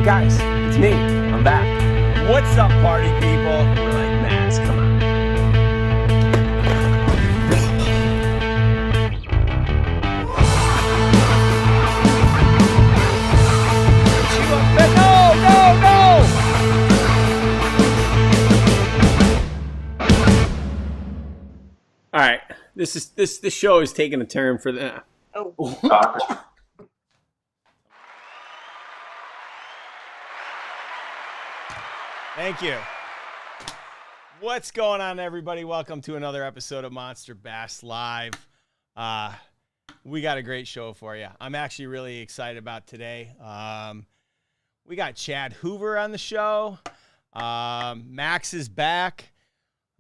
guys, it's me. I'm back. What's up, party people? We're like, Max, come on. No. All right, this show is taking a turn for the. Oh. Thank you. What's going on, everybody? Welcome to another episode of Monster Bass Live. We got a great show for you. I'm actually really excited about today. We got Chad Hoover on the show. Max is back.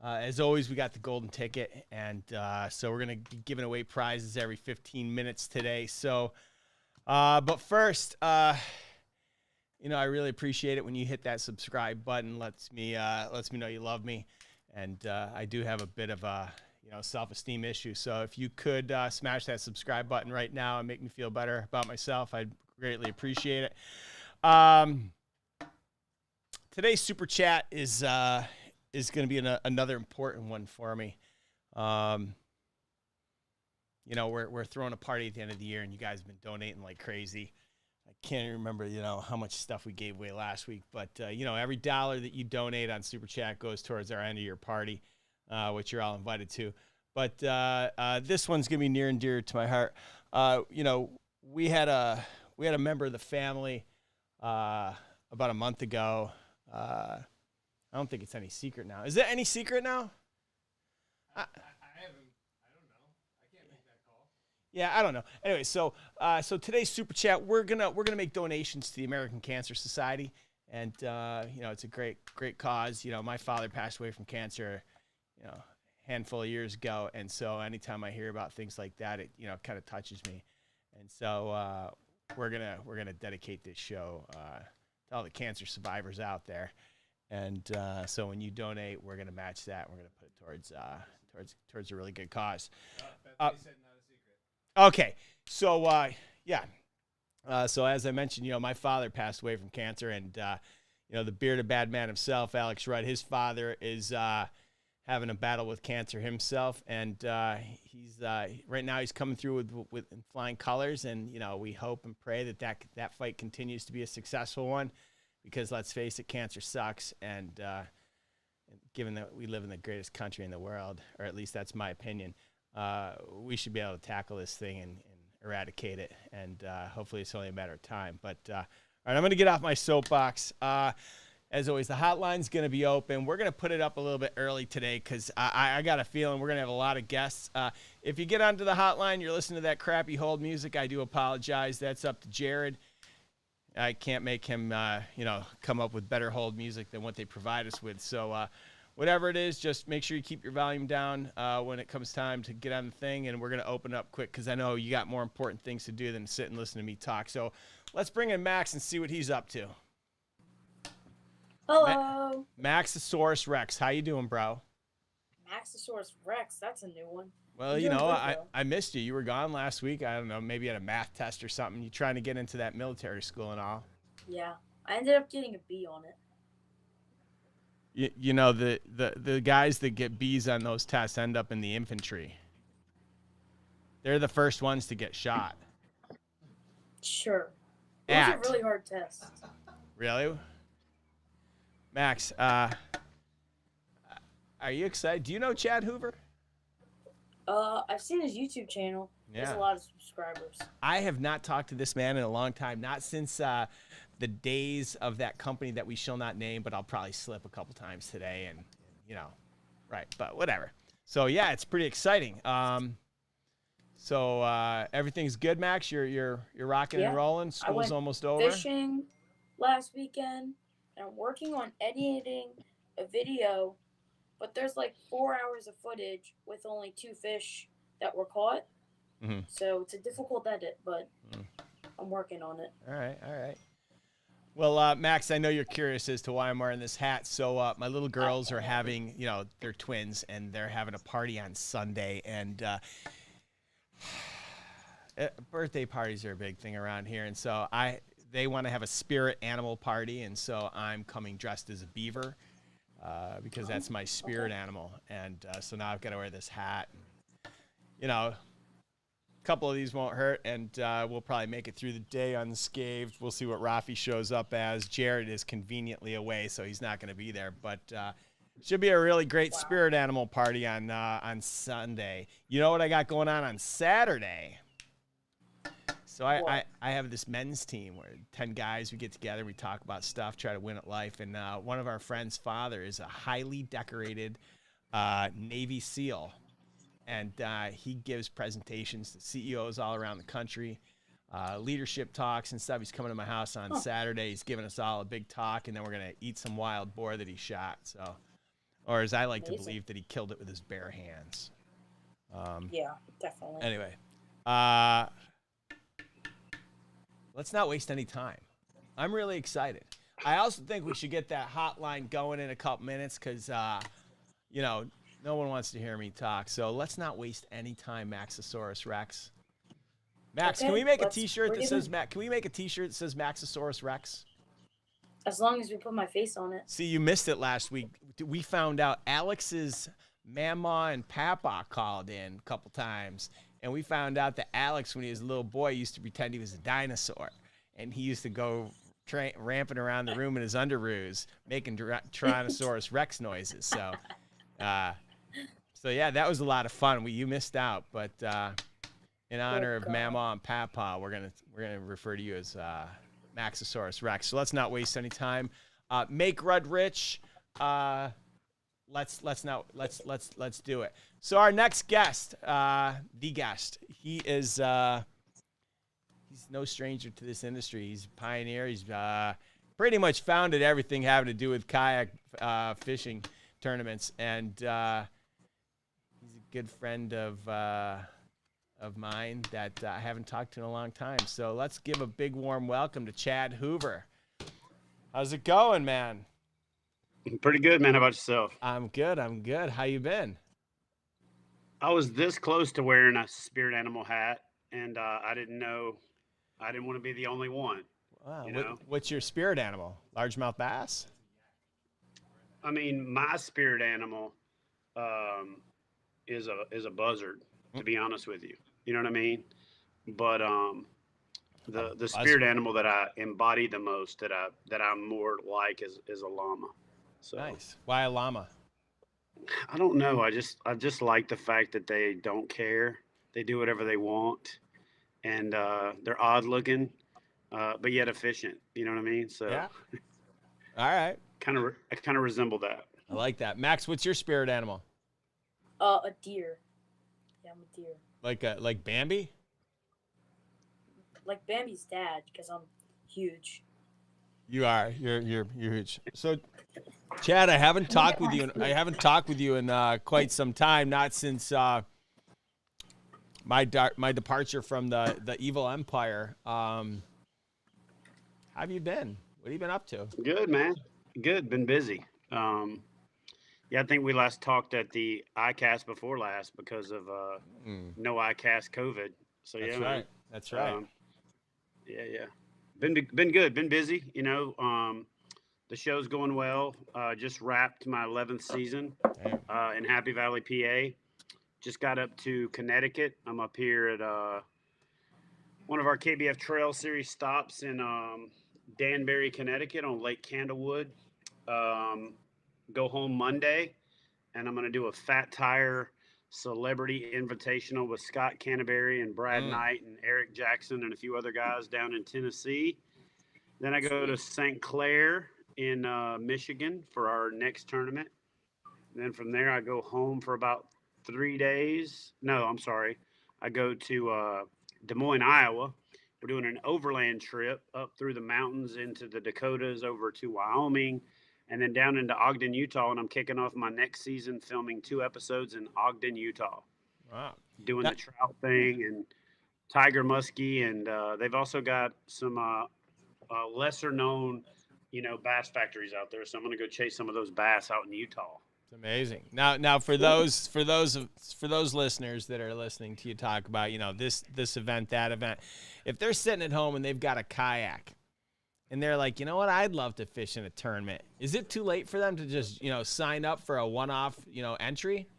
As always, we got the golden ticket, and so we're going to be giving away prizes every 15 minutes today. So, but first, you know, I really appreciate it when you hit that subscribe button. Lets me know you love me, and I do have a bit of a self-esteem issue. So if you could smash that subscribe button right now and make me feel better about myself, I'd greatly appreciate it. Today's super chat is going to be another important one for me. You know, we're throwing a party at the end of the year, and you guys have been donating like crazy. I can't remember, how much stuff we gave away last week, but, every dollar that you donate on Super Chat goes towards our end of year party, which you're all invited to. But this one's going to be near and dear to my heart. We had a member of the family about a month ago. I don't think it's any secret now. Is it any secret now? Yeah, I don't know. Anyway, so today's super chat, we're gonna make donations to the American Cancer Society, and it's a great cause. My father passed away from cancer, a handful of years ago, and so anytime I hear about things like that, it kind of touches me, and so we're gonna dedicate this show to all the cancer survivors out there, and so when you donate, we're gonna match that. We're gonna put it towards a really good cause. Okay, so so as I mentioned, my father passed away from cancer, and the bearded bad man himself, Alex Rudd, his father is having a battle with cancer himself, and he's right now he's coming through with flying colors, and we hope and pray that fight continues to be a successful one, because let's face it, cancer sucks, and given that we live in the greatest country in the world, or at least that's my opinion. We should be able to tackle this thing and eradicate it, and hopefully it's only a matter of time. But all right, I'm going to get off my soapbox. As always, the hotline's going to be open. We're going to put it up a little bit early today because I got a feeling we're going to have a lot of guests. If you get onto the hotline, you're listening to that crappy hold music, I do apologize. That's up to Jared. I can't make him, come up with better hold music than what they provide us with. So, whatever it is, just make sure you keep your volume down when it comes time to get on the thing, and we're going to open up quick because I know you got more important things to do than sit and listen to me talk. So let's bring in Max and see what he's up to. Hello. Maxosaurus Rex. How you doing, bro? Maxosaurus Rex. That's a new one. Well, I missed you. You were gone last week. I don't know, maybe at a math test or something. You trying to get into that military school and all. Yeah. I ended up getting a B on it. The guys that get B's on those tests end up in the infantry. They're the first ones to get shot. Sure. Those are really hard tests. Really? Max, are you excited? Do you know Chad Hoover? I've seen his YouTube channel. Yeah. He has a lot of subscribers. I have not talked to this man in a long time, not since the days of that company that we shall not name, but I'll probably slip a couple times today, and right, but whatever. So yeah, it's pretty exciting. So everything's good, Max. You're rocking and rolling. School's almost over. Fishing last weekend, and I'm working on editing a video, but there's like 4 hours of footage with only 2 fish that were caught. Mm-hmm. So it's a difficult edit, but I'm working on it. All right. Well, Max, I know you're curious as to why I'm wearing this hat. So my little girls are having, they're twins, and they're having a party on Sunday. And birthday parties are a big thing around here. And so they want to have a spirit animal party, and so I'm coming dressed as a beaver because that's my spirit animal. And so now I've got to wear this hat. You know, a couple of these won't hurt, and we'll probably make it through the day unscathed. We'll see what Rafi shows up as. Jared is conveniently away, so he's not going to be there. But should be a really great spirit animal party on Sunday. You know what I got going on Saturday? So I have this men's team where 10 guys, we get together, we talk about stuff, try to win at life. And one of our friends' father is a highly decorated Navy SEAL. And he gives presentations to CEOs all around the country, leadership talks and stuff. He's coming to my house on Saturday. He's giving us all a big talk, and then we're going to eat some wild boar that he shot. So, or as I like to believe, that he killed it with his bare hands. Yeah, definitely. Anyway, let's not waste any time. I'm really excited. I also think we should get that hotline going in a couple minutes because, you know, no one wants to hear me talk. So let's not waste any time, Maxosaurus Rex. Max, can we make a T-shirt that says Can we make a T-shirt that says Maxosaurus Rex? As long as we put my face on it. See, you missed it last week. We found out Alex's mama and papa called in a couple times, and we found out that Alex, when he was a little boy, used to pretend he was a dinosaur, and he used to go ramping around the room in his underoos, making Tyrannosaurus Rex noises. So, yeah, that was a lot of fun. You missed out, but in honor of Mama and Papa, we're gonna refer to you as Maxosaurus Rex. So let's not waste any time. Make Rudd rich. Let's do it. So our next guest, the guest, he is he's no stranger to this industry. He's a pioneer. He's pretty much founded everything having to do with kayak fishing tournaments, and he's a good friend of mine that I haven't talked to in a long time. So let's give a big warm welcome to Chad Hoover. How's it going, man? Pretty good, man. How about yourself? I'm good. How you been? I was this close to wearing a spirit animal hat, and I didn't want to be the only one. Wow. What's your spirit animal? Largemouth bass? I mean, my spirit animal is a buzzard, to be honest with you. You know what I mean? But the spirit animal that I embody the most, that I'm more like, is a llama. So, nice. Why a llama? I don't know. I just like the fact that they don't care. They do whatever they want, and they're odd looking, but yet efficient. You know what I mean? So, yeah. All right. I kind of resemble that. I like that. Max, what's your spirit animal? A deer. Yeah, I'm a deer. Like Bambi? Like Bambi's dad, because I'm huge. You are. You're huge. So, Chad, I haven't talked with you in quite some time. Not since my departure from the evil empire. How have you been? What have you been up to? Good, man. Good. Been busy. Yeah, I think we last talked at the ICAST before last because of no ICAST COVID. So that's yeah, right. That's right. Yeah. Been good. Been busy. You know, the show's going well. Just wrapped my 11th season in Happy Valley, PA. Just got up to Connecticut. I'm up here at one of our KBF Trail Series stops in Danbury, Connecticut on Lake Candlewood. Go home Monday, and I'm going to do a Fat Tire Celebrity Invitational with Scott Canterbury and Brad Knight and Eric Jackson and a few other guys down in Tennessee. Then I go to St. Clair in Michigan for our next tournament. And then from there, I go home for about 3 days. No, I'm sorry. I go to Des Moines, Iowa. We're doing an overland trip up through the mountains into the Dakotas over to Wyoming, and then down into Ogden, Utah. And I'm kicking off my next season filming 2 episodes in Ogden, Utah. Wow. Doing the trout thing and tiger muskie. And they've also got some lesser known, bass factories out there. So I'm going to go chase some of those bass out in Utah. It's amazing. Now for those listeners that are listening to you talk about, this event, that event, if they're sitting at home and they've got a kayak and they're like, you know what, I'd love to fish in a tournament. Is it too late for them to just, sign up for a one-off, entry?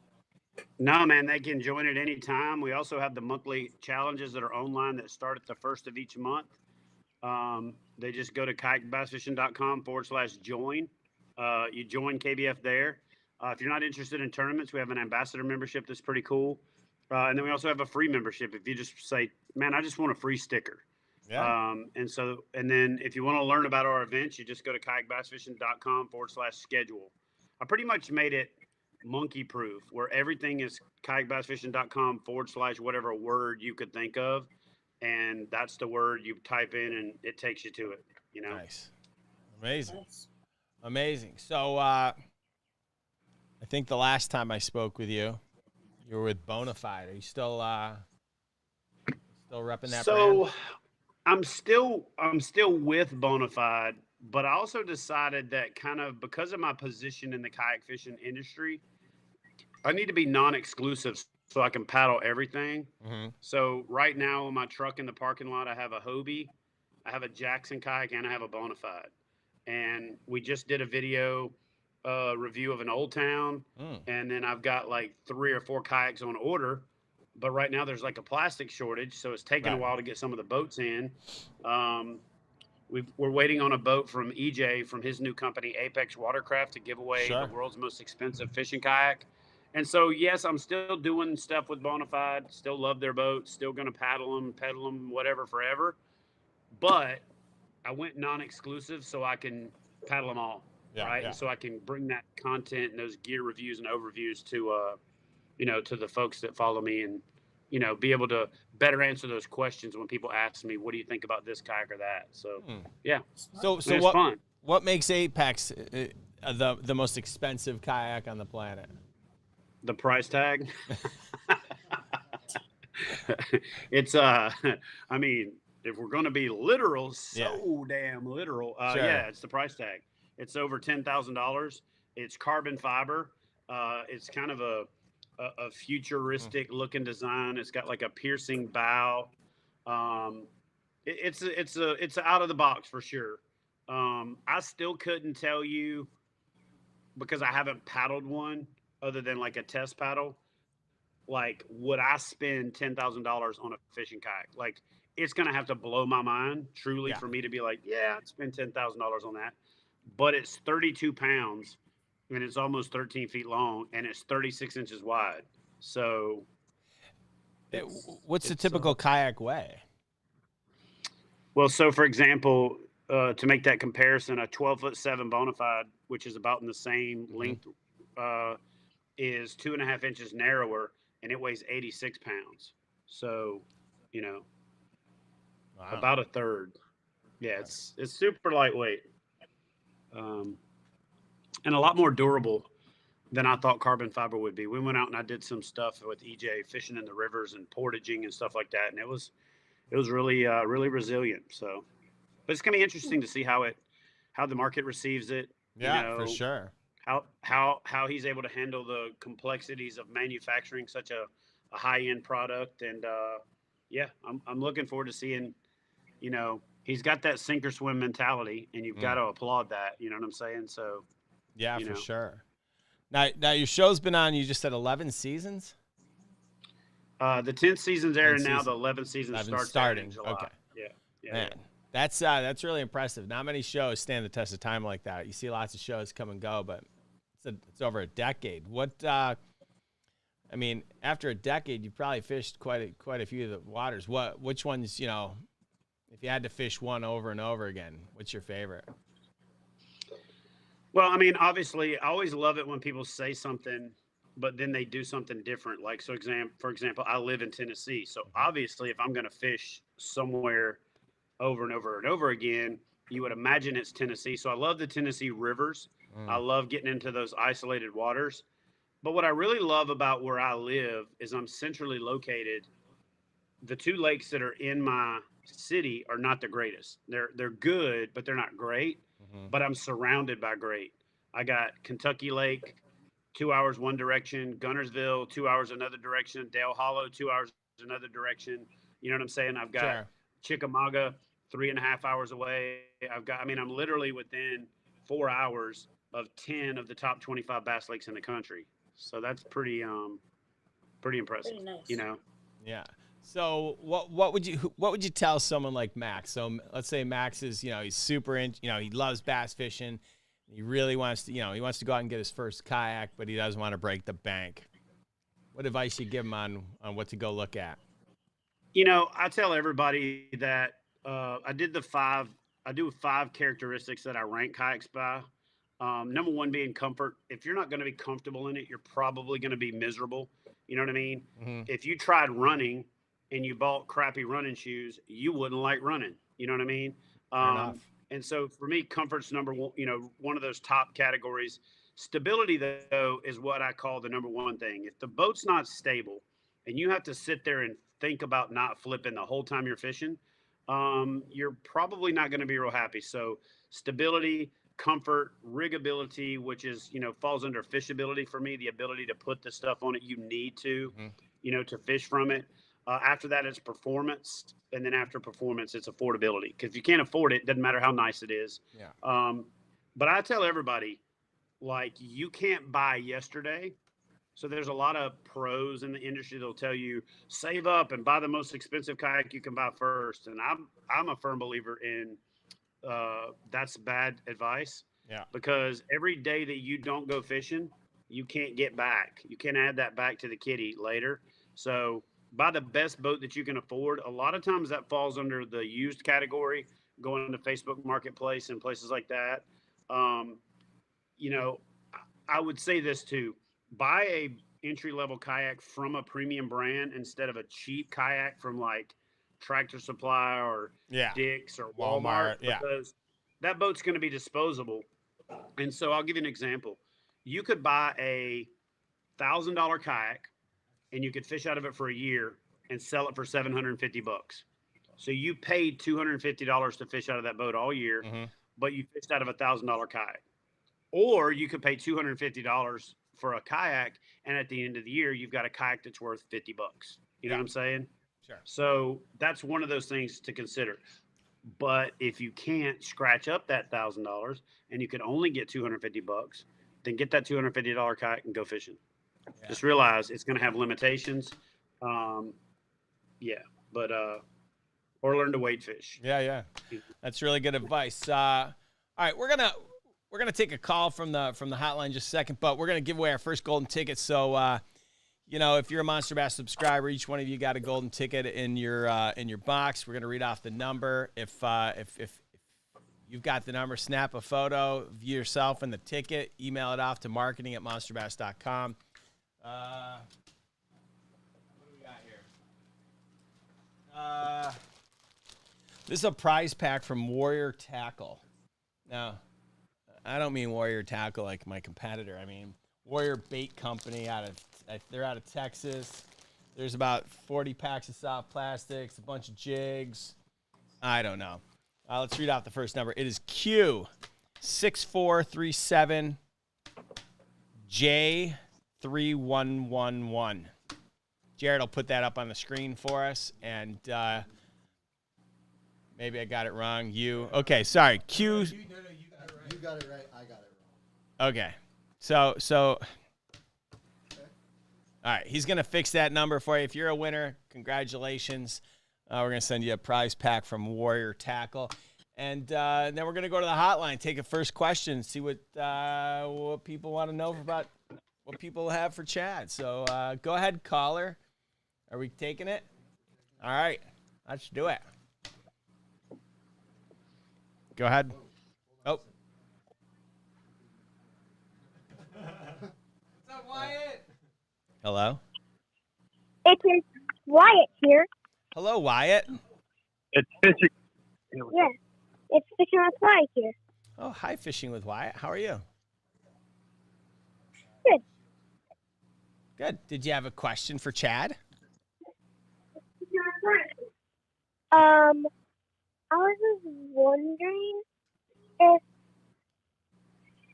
No, man, they can join at any time. We also have the monthly challenges that are online that start at the first of each month. They just go to kayakbassfishing.com/join. You join KBF there. If you're not interested in tournaments, we have an ambassador membership that's pretty cool. And then we also have a free membership. If you just say, man, I just want a free sticker. Yeah. And then if you want to learn about our events, you just go to kayakbassfishing.com/schedule. I pretty much made it monkey proof, where everything is kayakbassfishing.com/whatever word you could think of. And that's the word you type in and it takes you to it, Nice. Amazing. Nice. Amazing. So, I think the last time I spoke with you, you were with Bonafide. Are you still repping that brand? I'm still with Bonafide, but I also decided that kind of because of my position in the kayak fishing industry, I need to be non-exclusive so I can paddle everything. Mm-hmm. So right now in my truck in the parking lot, I have a Hobie, I have a Jackson kayak, and I have a Bonafide. And we just did a video review of an Old Town, and then I've got like 3 or 4 kayaks on order. But right now there's like a plastic shortage, so it's taking a while to get some of the boats in. We're waiting on a boat from EJ from his new company, Apex Watercraft, to give away the world's most expensive fishing kayak. And so, yes, I'm still doing stuff with Bonafide, still love their boats, still going to pedal them, whatever, forever. But I went non-exclusive so I can paddle them all, right? And so I can bring that content and those gear reviews and overviews to, to the folks that follow me and, be able to better answer those questions when people ask me, what do you think about this kayak or that? So, yeah. So what makes Apex the most expensive kayak on the planet? The price tag. It's I mean, if we're going to be literal, damn literal, it's the price tag. It's over $10,000. It's carbon fiber. It's kind of a futuristic looking design. It's got like a piercing bow. It's out of the box for sure. I still couldn't tell you because I haven't paddled one other than like a test paddle. Like, would I spend $10,000 on a fishing kayak? Like, it's gonna have to blow my mind truly for me to be like, yeah, I'd spend $10,000 on that. But it's 32 pounds and it's almost 13 feet long and it's 36 inches wide. So what's the typical kayak weigh? Well, so for example, to make that comparison, a 12'7" Bonafide, which is about in the same length, is 2.5 inches narrower and it weighs 86 pounds. So, about a third. Yeah, it's super lightweight. And a lot more durable than I thought carbon fiber would be. We went out and I did some stuff with EJ fishing in the rivers and portaging and stuff like that. And it was really, really resilient. So, but it's going to be interesting to see how the market receives it. Yeah, for sure. How he's able to handle the complexities of manufacturing such a high-end product. And I'm looking forward to seeing, he's got that sink or swim mentality and you've got to applaud that. You know what I'm saying? So yeah, for sure. Now your show's been on, you just said 11 seasons? The 10th season's airing now. The 11th season starting in July. Okay. Yeah. Man, that's really impressive. Not many shows stand the test of time like that. You see lots of shows come and go, but it's over a decade. I mean, after a decade, you probably fished quite a few of the waters. Which ones, if you had to fish one over and over again, what's your favorite? Well, I mean, obviously, I always love it when people say something, but then they do something different. Like, so for example, I live in Tennessee. So obviously, if I'm going to fish somewhere over and over and over again, you would imagine it's Tennessee. So I love the Tennessee rivers. I love getting into those isolated waters. But what I really love about where I live is I'm centrally located. The 2 lakes that are in my city are not the greatest. They're good, but they're not great. But I'm surrounded by great. I got Kentucky Lake, 2 hours one direction, Gunnersville, 2 hours another direction, Dale Hollow, 2 hours another direction. You know what I'm saying? I've got Chickamauga, 3.5 hours away. I'm literally within 4 hours of 10 of the top 25 bass lakes in the country. So that's pretty impressive, Pretty nice. you know? Yeah. So what would you tell someone like Max? So let's say Max is, he's super he loves bass fishing. He really wants to, he wants to go out and get his first kayak, but he doesn't want to break the bank. What advice you give him on what to go look at? I tell everybody that I do 5 characteristics that I rank kayaks by. Number 1 being comfort. If you're not going to be comfortable in it, you're probably going to be miserable. You know what I mean? Mm-hmm. If you tried running and you bought crappy running shoes, you wouldn't like running. You know what I mean? Fair enough. And so for me, comfort's number 1, one of those top categories. Stability, though, is what I call the number 1 thing. If the boat's not stable and you have to sit there and think about not flipping the whole time you're fishing, you're probably not going to be real happy. So stability, comfort, riggability, which is, falls under fishability for me, the ability to put the stuff on it you need to, to fish from it. After that, it's performance. And then after performance, it's affordability. Because if you can't afford it, doesn't matter how nice it is. Yeah. But I tell everybody, like, you can't buy yesterday. So there's a lot of pros in the industry that'll tell you save up and buy the most expensive kayak you can buy first. And I'm a firm believer in that's bad advice. Yeah. Because every day that you don't go fishing, you can't get back. You can add that back to the kitty later. So buy the best boat that you can afford. A lot of times that falls under the used category, going into Facebook Marketplace and places like that. I would say this too: buy a entry level kayak from a premium brand instead of a cheap kayak from like Tractor Supply or Dick's or Walmart, because that boat's going to be disposable. And so I'll give you an example. You could buy a $1,000 kayak and you could fish out of it for a year and sell it for $750. So you paid $250 to fish out of that boat all year, but you fished out of a $1,000 kayak. Or you could pay $250 for a kayak, and at the end of the year, you've got a kayak that's worth $50. You know what I'm saying? Sure. So that's one of those things to consider. But if you can't scratch up that $1,000 and you can only get $250, then get that $250 kayak and go fishing. Yeah. Just realize it's going to have limitations. Or learn to wade fish. Yeah. That's really good advice. All right, we're gonna take a call from the hotline in just a second, but we're gonna give away our first golden ticket. So, if you're a Monster Bass subscriber, each one of you got a golden ticket in your box. We're gonna read off the number. If you've got the number, snap a photo of yourself and the ticket, email it off to marketing@monsterbass.com. What do we got here? This is a prize pack from Warrior Tackle. Now, I don't mean Warrior Tackle like my competitor. I mean Warrior Bait Company they're out of Texas. There's about 40 packs of soft plastics, a bunch of jigs. I don't know. Let's read out the first number. It is Q6437J3111. Jared will put that up on the screen for us, and maybe I got it wrong. Okay, sorry. Q. You got it right. I got it wrong. Okay. So all right, he's going to fix that number for you. If you're a winner, congratulations. We're going to send you a prize pack from Warrior Tackle. And then we're going to go to the hotline, take a first question, see what people want to know about what people have for Chad. So go ahead, caller. Are we taking it? All right, let's do it. Go ahead. Oh. What's up, Wyatt? Hello? It is Wyatt here. Hello, Wyatt. It's fishing. Yeah, it's Fishing with Wyatt here. Oh, hi, Fishing with Wyatt. How are you? Good. Good. Did you have a question for Chad? I was just wondering if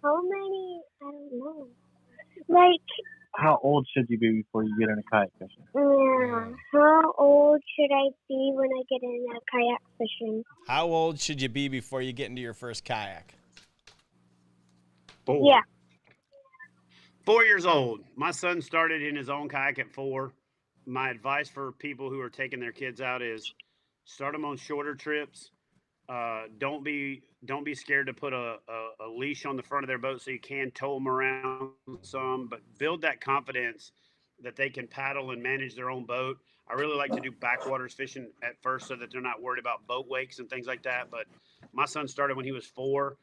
how many, I don't know, like, how old should you be before you get into kayak fishing? How old should I be when I get into kayak fishing? How old should you be before you get into your first kayak? 4. Yeah. 4 years old. My son started in his own kayak at 4. My advice for people who are taking their kids out is start them on shorter trips. Don't be scared to put a leash on the front of their boat so you can tow them around some, but build that confidence that they can paddle and manage their own boat. I really like to do backwaters fishing at first so that they're not worried about boat wakes and things like that. But my son started when he was 4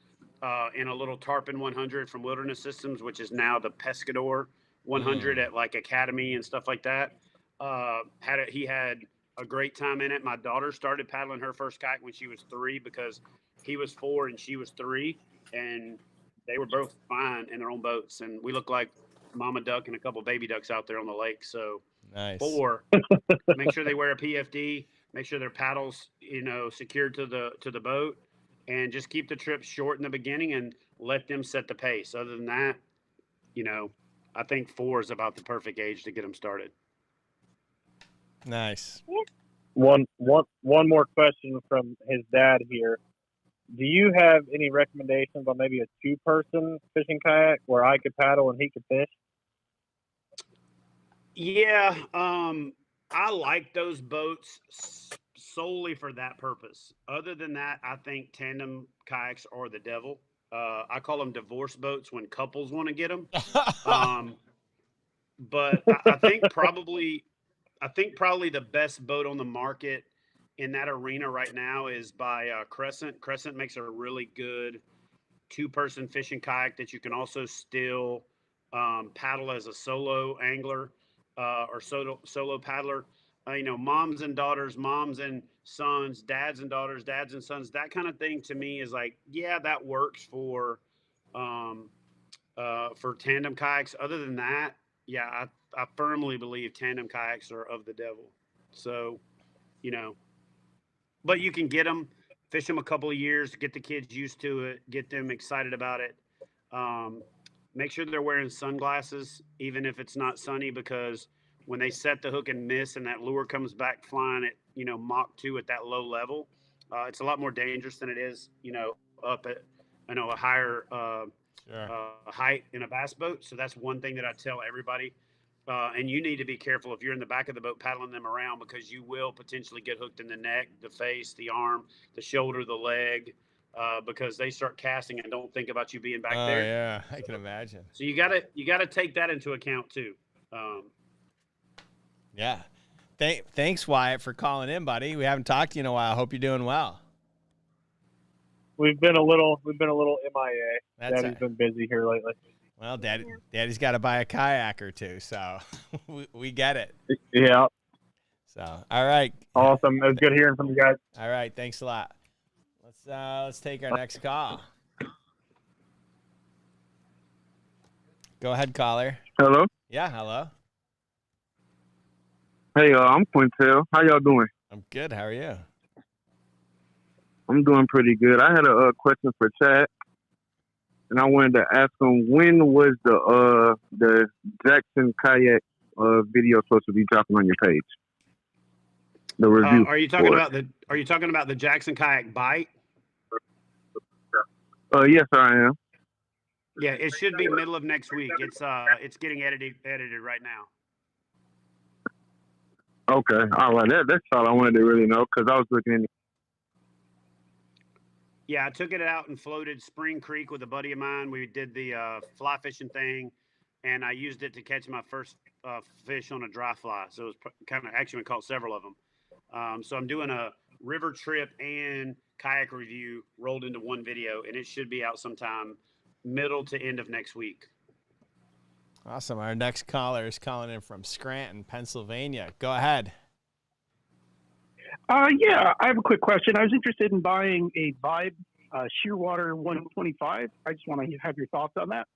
in a little Tarpon 100 from Wilderness Systems, which is now the Pescador 100 at like Academy and stuff like that. He had a great time in it. My daughter started paddling her first kayak when she was 3 because he was 4 and she was 3, and they were both fine in their own boats. And we look like mama duck and a couple baby ducks out there on the lake. So Nice. 4, make sure they wear a PFD, make sure their paddles, secured to the boat, and just keep the trip short in the beginning and let them set the pace. Other than that, I think 4 is about the perfect age to get them started. Nice. One more question from his dad here. Do you have any recommendations on maybe a 2-person fishing kayak where I could paddle and he could fish? Yeah, I like those boats solely for that purpose. Other than that, I think tandem kayaks are the devil. I call them divorce boats when couples want to get them. But I think probably the best boat on the market in that arena right now is by Crescent. Crescent makes a really good 2-person fishing kayak that you can also still paddle as a solo angler or solo paddler. Moms and daughters, moms and sons, dads and daughters, dads and sons, that kind of thing to me is like, yeah, that works for tandem kayaks. Other than that, yeah, I firmly believe tandem kayaks are of the devil. So, but you can get them, fish them a couple of years, get the kids used to it, get them excited about it. Make sure they're wearing sunglasses, even if it's not sunny, because when they set the hook and miss and that lure comes back flying at, Mach 2 at that low level, it's a lot more dangerous than it is, up at, a higher height in a bass boat. So that's one thing that I tell everybody. And you need to be careful if you're in the back of the boat paddling them around, because you will potentially get hooked in the neck, the face, the arm, the shoulder, the leg, because they start casting and don't think about you being back there. Oh yeah, I can imagine. So you gotta take that into account too. Yeah. Thanks, Wyatt, for calling in, buddy. We haven't talked to you in a while. I hope you're doing well. We've been a little MIA. That's Daddy's been busy here lately. Well, Daddy's got to buy a kayak or two, so we get it. Yeah. So, all right. Awesome. It was good hearing from you guys. All right. Thanks a lot. Let's take our next call. Go ahead, caller. Hello. Yeah. Hello. Hey, I'm Quintel. How y'all doing? I'm good. How are you? I'm doing pretty good. I had a question for Chad, and I wanted to ask him, when was the Jackson Kayak video supposed to be dropping on your page? The review. Are you talking about the Jackson Kayak Bite? Yes, I am. Yeah, it should be middle of next week. It's getting edited right now. Okay, all right. That's all I wanted to really know, because I was looking in. Yeah, I took it out and floated Spring Creek with a buddy of mine. We did the fly fishing thing, and I used it to catch my first fish on a dry fly. So it was actually we caught several of them. So I'm doing a river trip and kayak review rolled into one video, and it should be out sometime middle to end of next week. Awesome. Our next caller is calling in from Scranton, Pennsylvania. Go ahead. Yeah, I have a quick question. I was interested in buying a Vibe Shearwater 125. I just want to have your thoughts on that.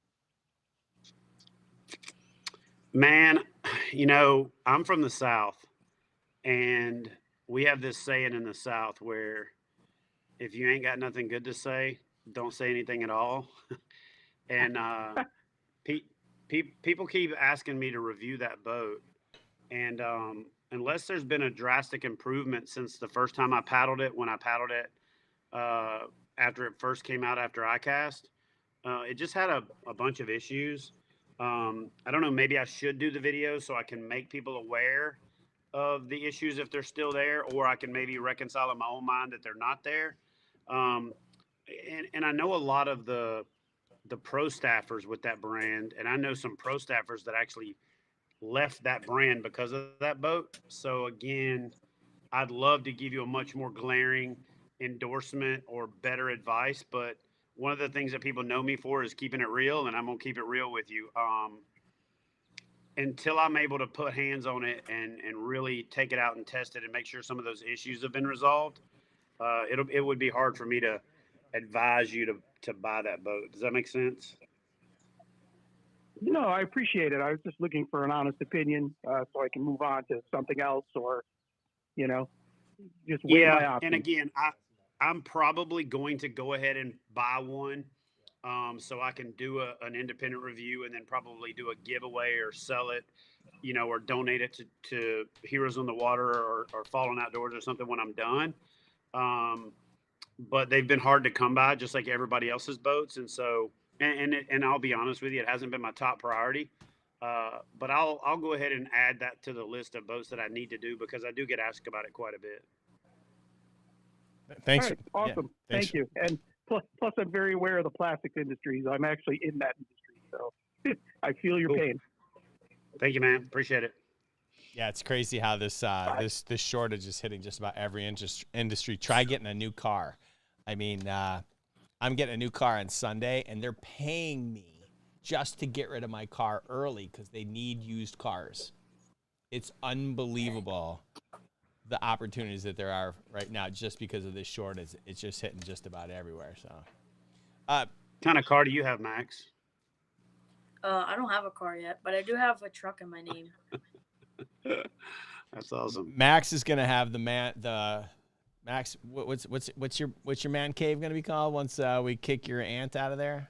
Man, I'm from the South, and we have this saying in the South where if you ain't got nothing good to say, don't say anything at all. And people keep asking me to review that boat, and unless there's been a drastic improvement since the first time I paddled it, when I paddled it after it first came out after I cast, it just had a bunch of issues. I don't know, maybe I should do the video so I can make people aware of the issues if they're still there, or I can maybe reconcile in my own mind that they're not there. Um, and I know a lot of the pro staffers with that brand, and I know some pro staffers that actually left that brand because of that boat. So again, I'd love to give you a much more glaring endorsement or better advice, but one of the things that people know me for is keeping it real, and I'm gonna keep it real with you. Until I'm able to put hands on it and really take it out and test it and make sure some of those issues have been resolved, it would be hard for me to advise you to buy that boat. Does that make sense? No, I appreciate it. I was just looking for an honest opinion so I can move on to something else, or just weigh my options. And again, I'm probably going to go ahead and buy one, so I can do an independent review and then probably do a giveaway or sell it, or donate it to Heroes on the Water or Fallen Outdoors or something when I'm done. But they've been hard to come by, just like everybody else's boats, and so and I'll be honest with you, it hasn't been my top priority. But I'll go ahead and add that to the list of boats that I need to do, because I do get asked about it quite a bit. Thanks. Right, awesome. Yeah, thanks. Thank you. And plus, I'm very aware of the plastics industries. I'm actually in that industry, so I feel your pain. Thank you, man. Appreciate it. Yeah, it's crazy how this this shortage is hitting just about every industry. Try getting a new car. I mean, I'm getting a new car on Sunday, and they're paying me just to get rid of my car early because they need used cars. It's unbelievable the opportunities that there are right now just because of this shortage. It's just hitting just about everywhere. So, what kind of car do you have, Max? I don't have a car yet, but I do have a truck in my name. That's awesome. Max is gonna have Max. What's your man cave gonna be called once we kick your aunt out of there?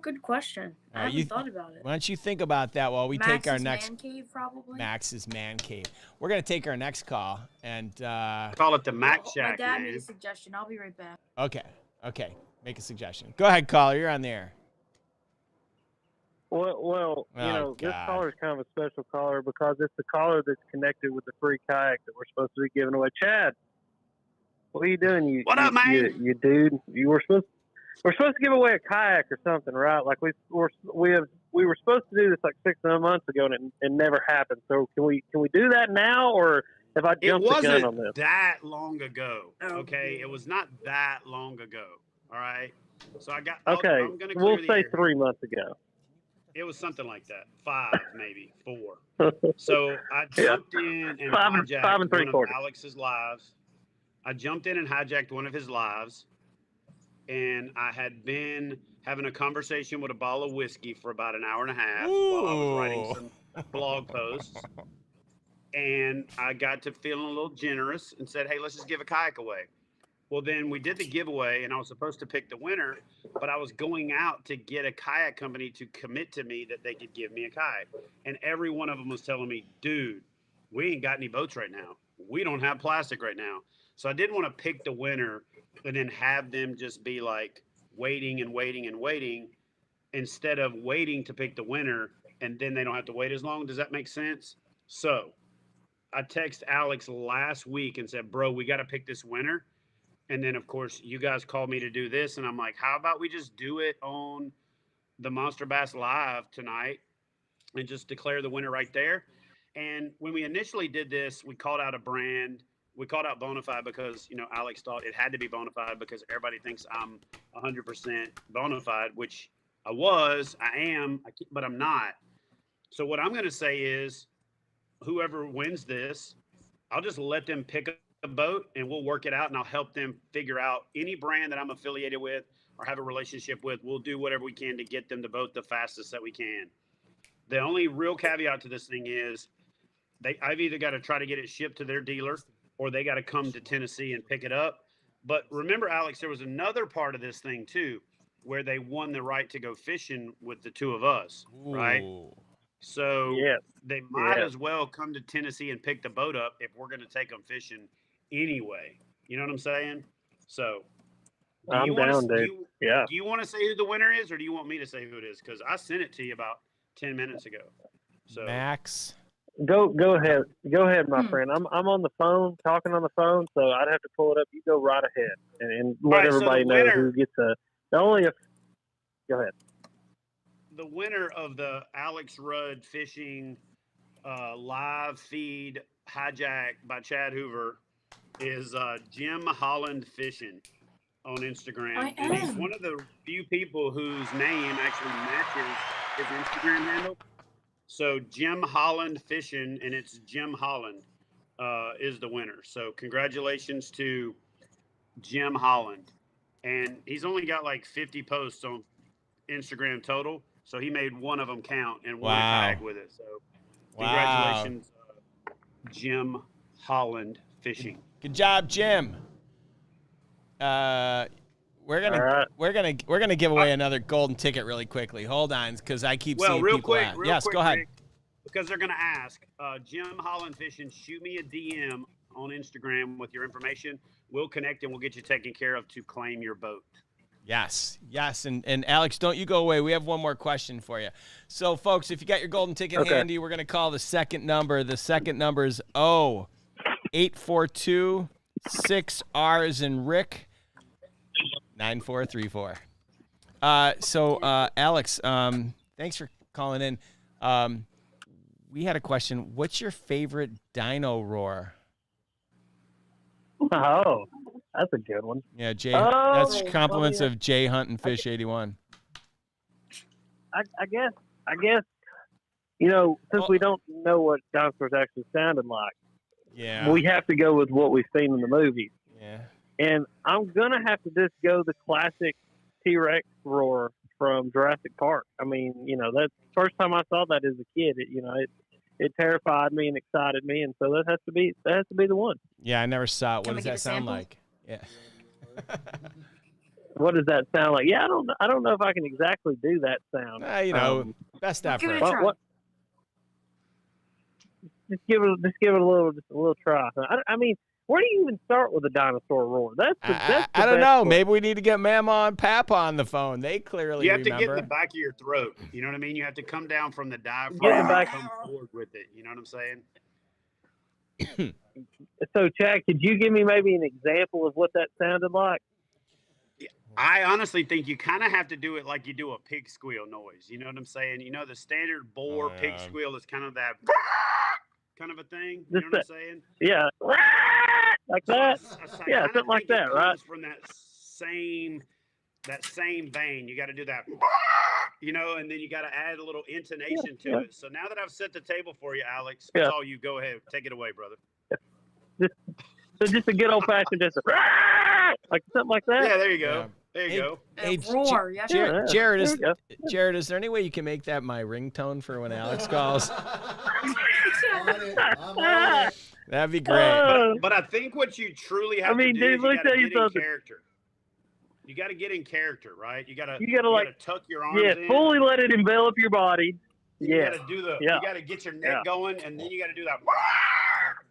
Good question. I haven't thought about it. Why don't you think about that while we take our next man cave, probably. Max's man cave. We're gonna take our next call and call it the Max Shack. My dad made a suggestion. I'll be right back. Okay. Make a suggestion. Go ahead, caller. You're on the air. Well, this caller is kind of a special caller because it's the caller that's connected with the free kayak that we're supposed to be giving away. Chad, what are you doing? What up, man? You dude. We're supposed to give away a kayak or something, right? Like we were supposed to do this like 6 months ago, and it never happened. So can we do that now, or have I jumped the gun on this? It wasn't that long ago. Okay, it was not that long ago. All right. So I'm gonna we'll say 3 months ago. It was something like that. 5, maybe 4. So I jumped in and hijacked one of Alex's lives. I jumped in and hijacked one of his lives. And I had been having a conversation with a bottle of whiskey for about an hour and a half while I was writing some blog posts. And I got to feeling a little generous and said, hey, let's just give a kayak away. Well, then we did the giveaway, and I was supposed to pick the winner, but I was going out to get a kayak company to commit to me that they could give me a kayak. And every one of them was telling me, dude, we ain't got any boats right now. We don't have plastic right now. So I didn't want to pick the winner and then have them just be like waiting and waiting and waiting instead of waiting to pick the winner, and then they don't have to wait as long. Does that make sense? So I texted Alex last week and said, bro, we got to pick this winner. And then, of course, you guys called me to do this. And I'm like, how about we just do it on the Monster Bass Live tonight and just declare the winner right there? And when we initially did this, we called out a brand. We called out Bonafide because, Alex thought it had to be Bonafide because everybody thinks I'm 100% Bonafide, which I am, but I'm not. So what I'm going to say is whoever wins this, I'll just let them pick a boat and we'll work it out, and I'll help them figure out any brand that I'm affiliated with or have a relationship with. We'll do whatever we can to get them the boat the fastest that we can. The only real caveat to this thing is I've either got to try to get it shipped to their dealer or they got to come to Tennessee and pick it up. But remember, Alex, there was another part of this thing too. where they won the right to go fishing with the two of us, right? Ooh. So Yes. they might Yes. as well come to Tennessee and pick the boat up if we're going to take them fishing anyway. You know what I'm saying? So I'm down, dude. Yeah. Do you want to say who the winner is, or do you want me to say who it is? Because I sent it to you about 10 minutes ago. So Max. Go ahead. Go ahead, my friend. I'm on the phone, talking on the phone, so I'd have to pull it up. You go right ahead and let right, so everybody know winner, who gets the only. Go ahead. The winner of the Alex Rudd fishing live feed hijack by Chad Hoover is Jim Holland Fishing on Instagram. And he's one of the few people whose name actually matches his Instagram handle. So Jim Holland Fishing, and it's Jim Holland is the winner. So congratulations to Jim Holland. And he's only got like 50 posts on Instagram total. So he made one of them count and won a kayak with it. So congratulations, Jim Holland Fishing. Good job, Jim. We're gonna give away another golden ticket really quickly. Hold on, because I keep seeing people ask. Yes, go ahead. Rick, because they're gonna ask. Jim Holland Fishing, shoot me a DM on Instagram with your information. We'll connect and we'll get you taken care of to claim your boat. Yes. And Alex, don't you go away. We have one more question for you. So, folks, if you got your golden ticket handy, we're going to call the second number. The second number is 842 6R's and Rick 9434. Alex, thanks for calling in. We had a question. What's your favorite dino roar? Oh, that's a good one. Yeah, Jay. That's compliments of Jay Hunt and Fish 81. I guess, since we don't know what dinosaurs actually sounded like, we have to go with what we've seen in the movies. Yeah. And I'm going to have to just go the classic T-Rex roar from Jurassic Park. I mean, that's the first time I saw that as a kid. It terrified me and excited me, and so that has to be the one. Yeah, I never saw it. What does that sound like? Yeah. What does that sound like? Yeah, I don't know if I can exactly do that sound. Best effort. Just give it a little try. I mean, where do you even start with a dinosaur roar? I don't know. Maybe we need to get Mama and Papa on the phone. They clearly You have remember. to get in the back of your throat. You know what I mean? You have to come down from the diaphragm and come forward with it. You know what I'm saying? So, Chad, could you give me maybe an example of what that sounded like? I honestly think you kind of have to do it like you do a pig squeal noise. You know what I'm saying? The standard boar pig squeal is kind of that kind of a thing. You know what I'm saying? Yeah. Like that? Yeah, something like that, right? From that same vein. You got to do that, and then you got to add a little intonation to it. So now that I've set the table for you, Alex, it's all you. Go ahead. Take it away, brother. Just a good old-fashioned, like something like that? Yeah, there you go. There you go. Hey, roar, Jared, is there any way you can make that my ringtone for when Alex calls? I'm on it. That'd be great. But I think what you truly have to do is you got to get in character. You got to get in character, right? You got to tuck your arms in. Fully let it envelop your body. You got to do you got to get your neck going, and then you got to do that,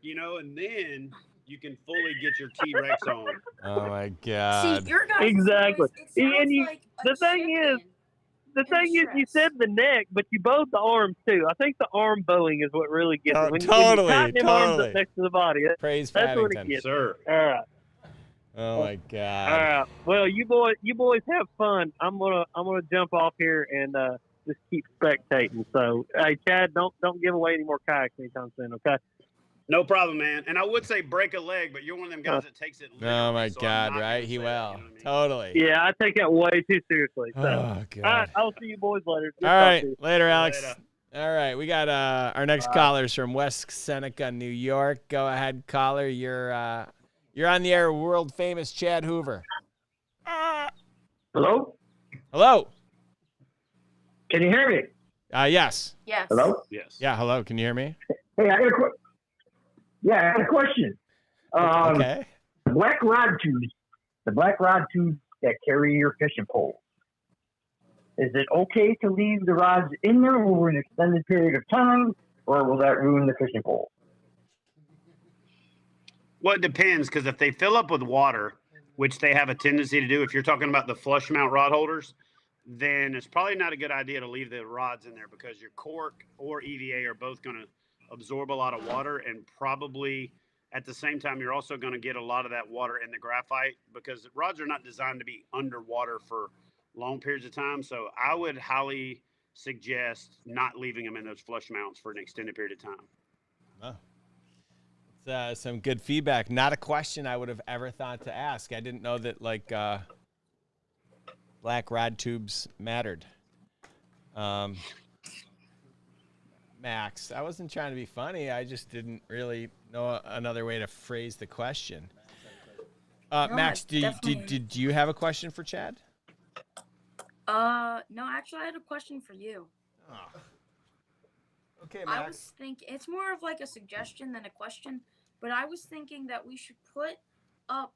and then you can fully get your T-Rex on. Oh my God! See, your guys' exactly. Voice, the thing is, you said the neck, but you bowed the arms too. I think the arm bowing is what really gets it. When you tighten them arms up next to the body, Praise that's what Paddington. it gets. Sir. All right. Oh my God! All right. Well, you boys have fun. I'm gonna jump off here and just keep spectating. So, hey, Chad, don't give away any more kayaks anytime soon, okay? No problem, man. And I would say break a leg, but you're one of them guys that takes it literally. Oh my God! Right? He will. Totally. Yeah, I take that way too seriously. So. Oh God! All right, I'll see you boys later. All right, later, Alex. All right, we got our next caller's from West Seneca, New York. Go ahead, caller. You're on the air, world famous Chad Hoover. Hello? Hello. Can you hear me? Yes. Yes. Hello? Yes. Yeah, hello. Can you hear me? Hey, I got a question. Okay. The black rod tubes that carry your fishing pole. Is it okay to leave the rods in there over an extended period of time, or will that ruin the fishing pole? Well, it depends, because if they fill up with water, which they have a tendency to do, if you're talking about the flush mount rod holders, then it's probably not a good idea to leave the rods in there, because your cork or EVA are both going to absorb a lot of water, and probably at the same time, you're also going to get a lot of that water in the graphite, because the rods are not designed to be underwater for long periods of time. So I would highly suggest not leaving them in those flush mounts for an extended period of time. Oh. It's some good feedback. Not a question I would have ever thought to ask. I didn't know that like black rod tubes mattered. Max, I wasn't trying to be funny. I just didn't really know another way to phrase the question. Max, did you have a question for Chad? No, actually, I had a question for you. Oh. Okay, Max. I was thinking, it's more of like a suggestion than a question, but I was thinking that we should put up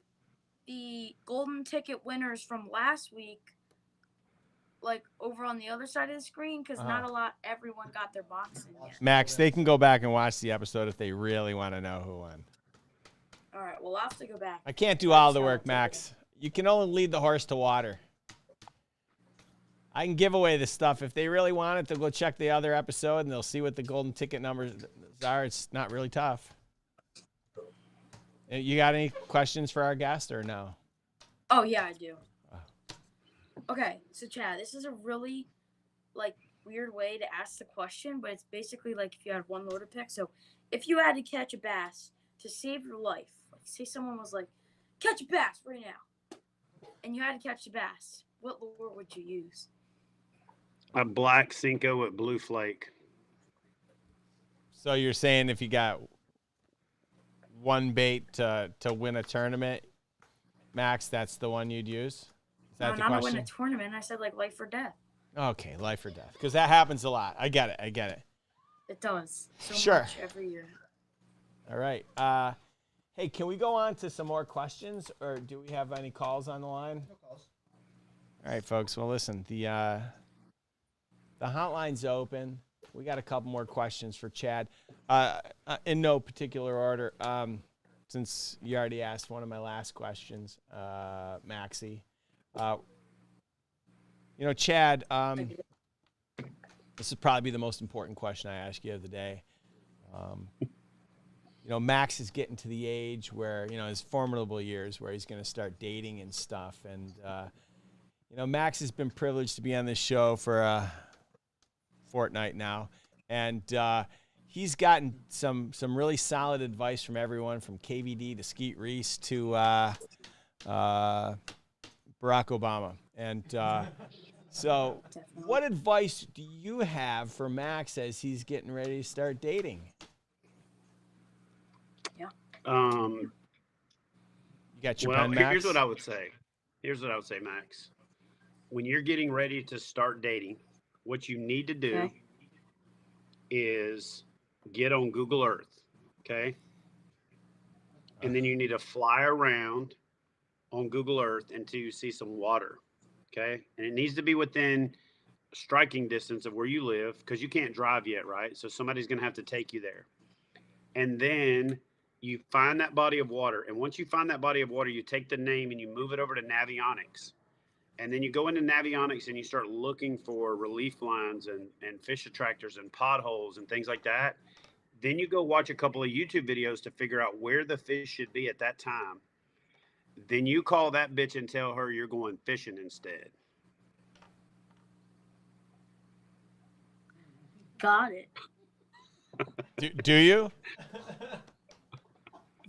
the golden ticket winners from last week, like over on the other side of the screen, because everyone got their box in yet. Max, they can go back and watch the episode if they really want to know who won. All right, well, I'll have to go back. I can't do all the work, Max. You can only lead the horse to water. I can give away this stuff. If they really want it, they'll go check the other episode and they'll see what the golden ticket numbers are. It's not really tough. You got any questions for our guest or no? Oh, yeah, I do. Okay, so Chad, this is a really weird way to ask the question, but it's basically like if you had one lure to pick. So if you had to catch a bass to save your life, like say someone was like, catch a bass right now, and you had to catch the bass, what lure would you use? A black Cinco with blue flake. So you're saying if you got one bait to win a tournament, Max, that's the one you'd use? Is that the question? Not to win a tournament. I said like life or death. Okay, life or death. Because that happens a lot. I get it. It does. Sure. Much every year. All right. Hey, can we go on to some more questions, or do we have any calls on the line? No calls. All right, folks. Well, listen, the hotline's open. We got a couple more questions for Chad. In no particular order, since you already asked one of my last questions, Maxie. Chad, this would probably be the most important question I ask you of the day. Max is getting to the age where, his formidable years where he's going to start dating and stuff. And, Max has been privileged to be on this show for a fortnight now. And he's gotten some really solid advice from everyone, from KVD to Skeet Reese to Barack Obama. And so what advice do you have for Max as he's getting ready to start dating? You got your pen, Max? Here's what I would say, Max. When you're getting ready to start dating, what you need to do is get on Google Earth, okay? And then you need to fly around on Google Earth until you see some water, okay? And it needs to be within striking distance of where you live, because you can't drive yet, right? So somebody's going to have to take you there. And then you find that body of water. And once you find that body of water, you take the name and you move it over to Navionics. And then you go into Navionics and you start looking for relief lines and fish attractors and potholes and things like that. Then you go watch a couple of YouTube videos to figure out where the fish should be at that time. Then you call that bitch and tell her you're going fishing instead. Got it. Do you?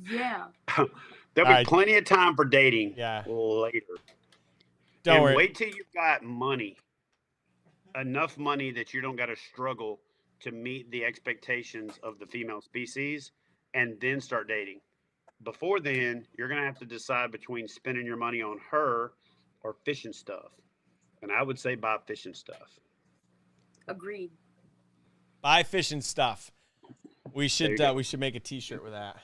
Yeah. There'll be plenty of time for dating later. Don't worry. Wait till you've got money, enough money that you don't got to struggle to meet the expectations of the female species, and then start dating. Before then, you're going to have to decide between spending your money on her or fishing stuff. And I would say buy fishing stuff. Agreed. Buy fishing stuff. We should make a T-shirt with that.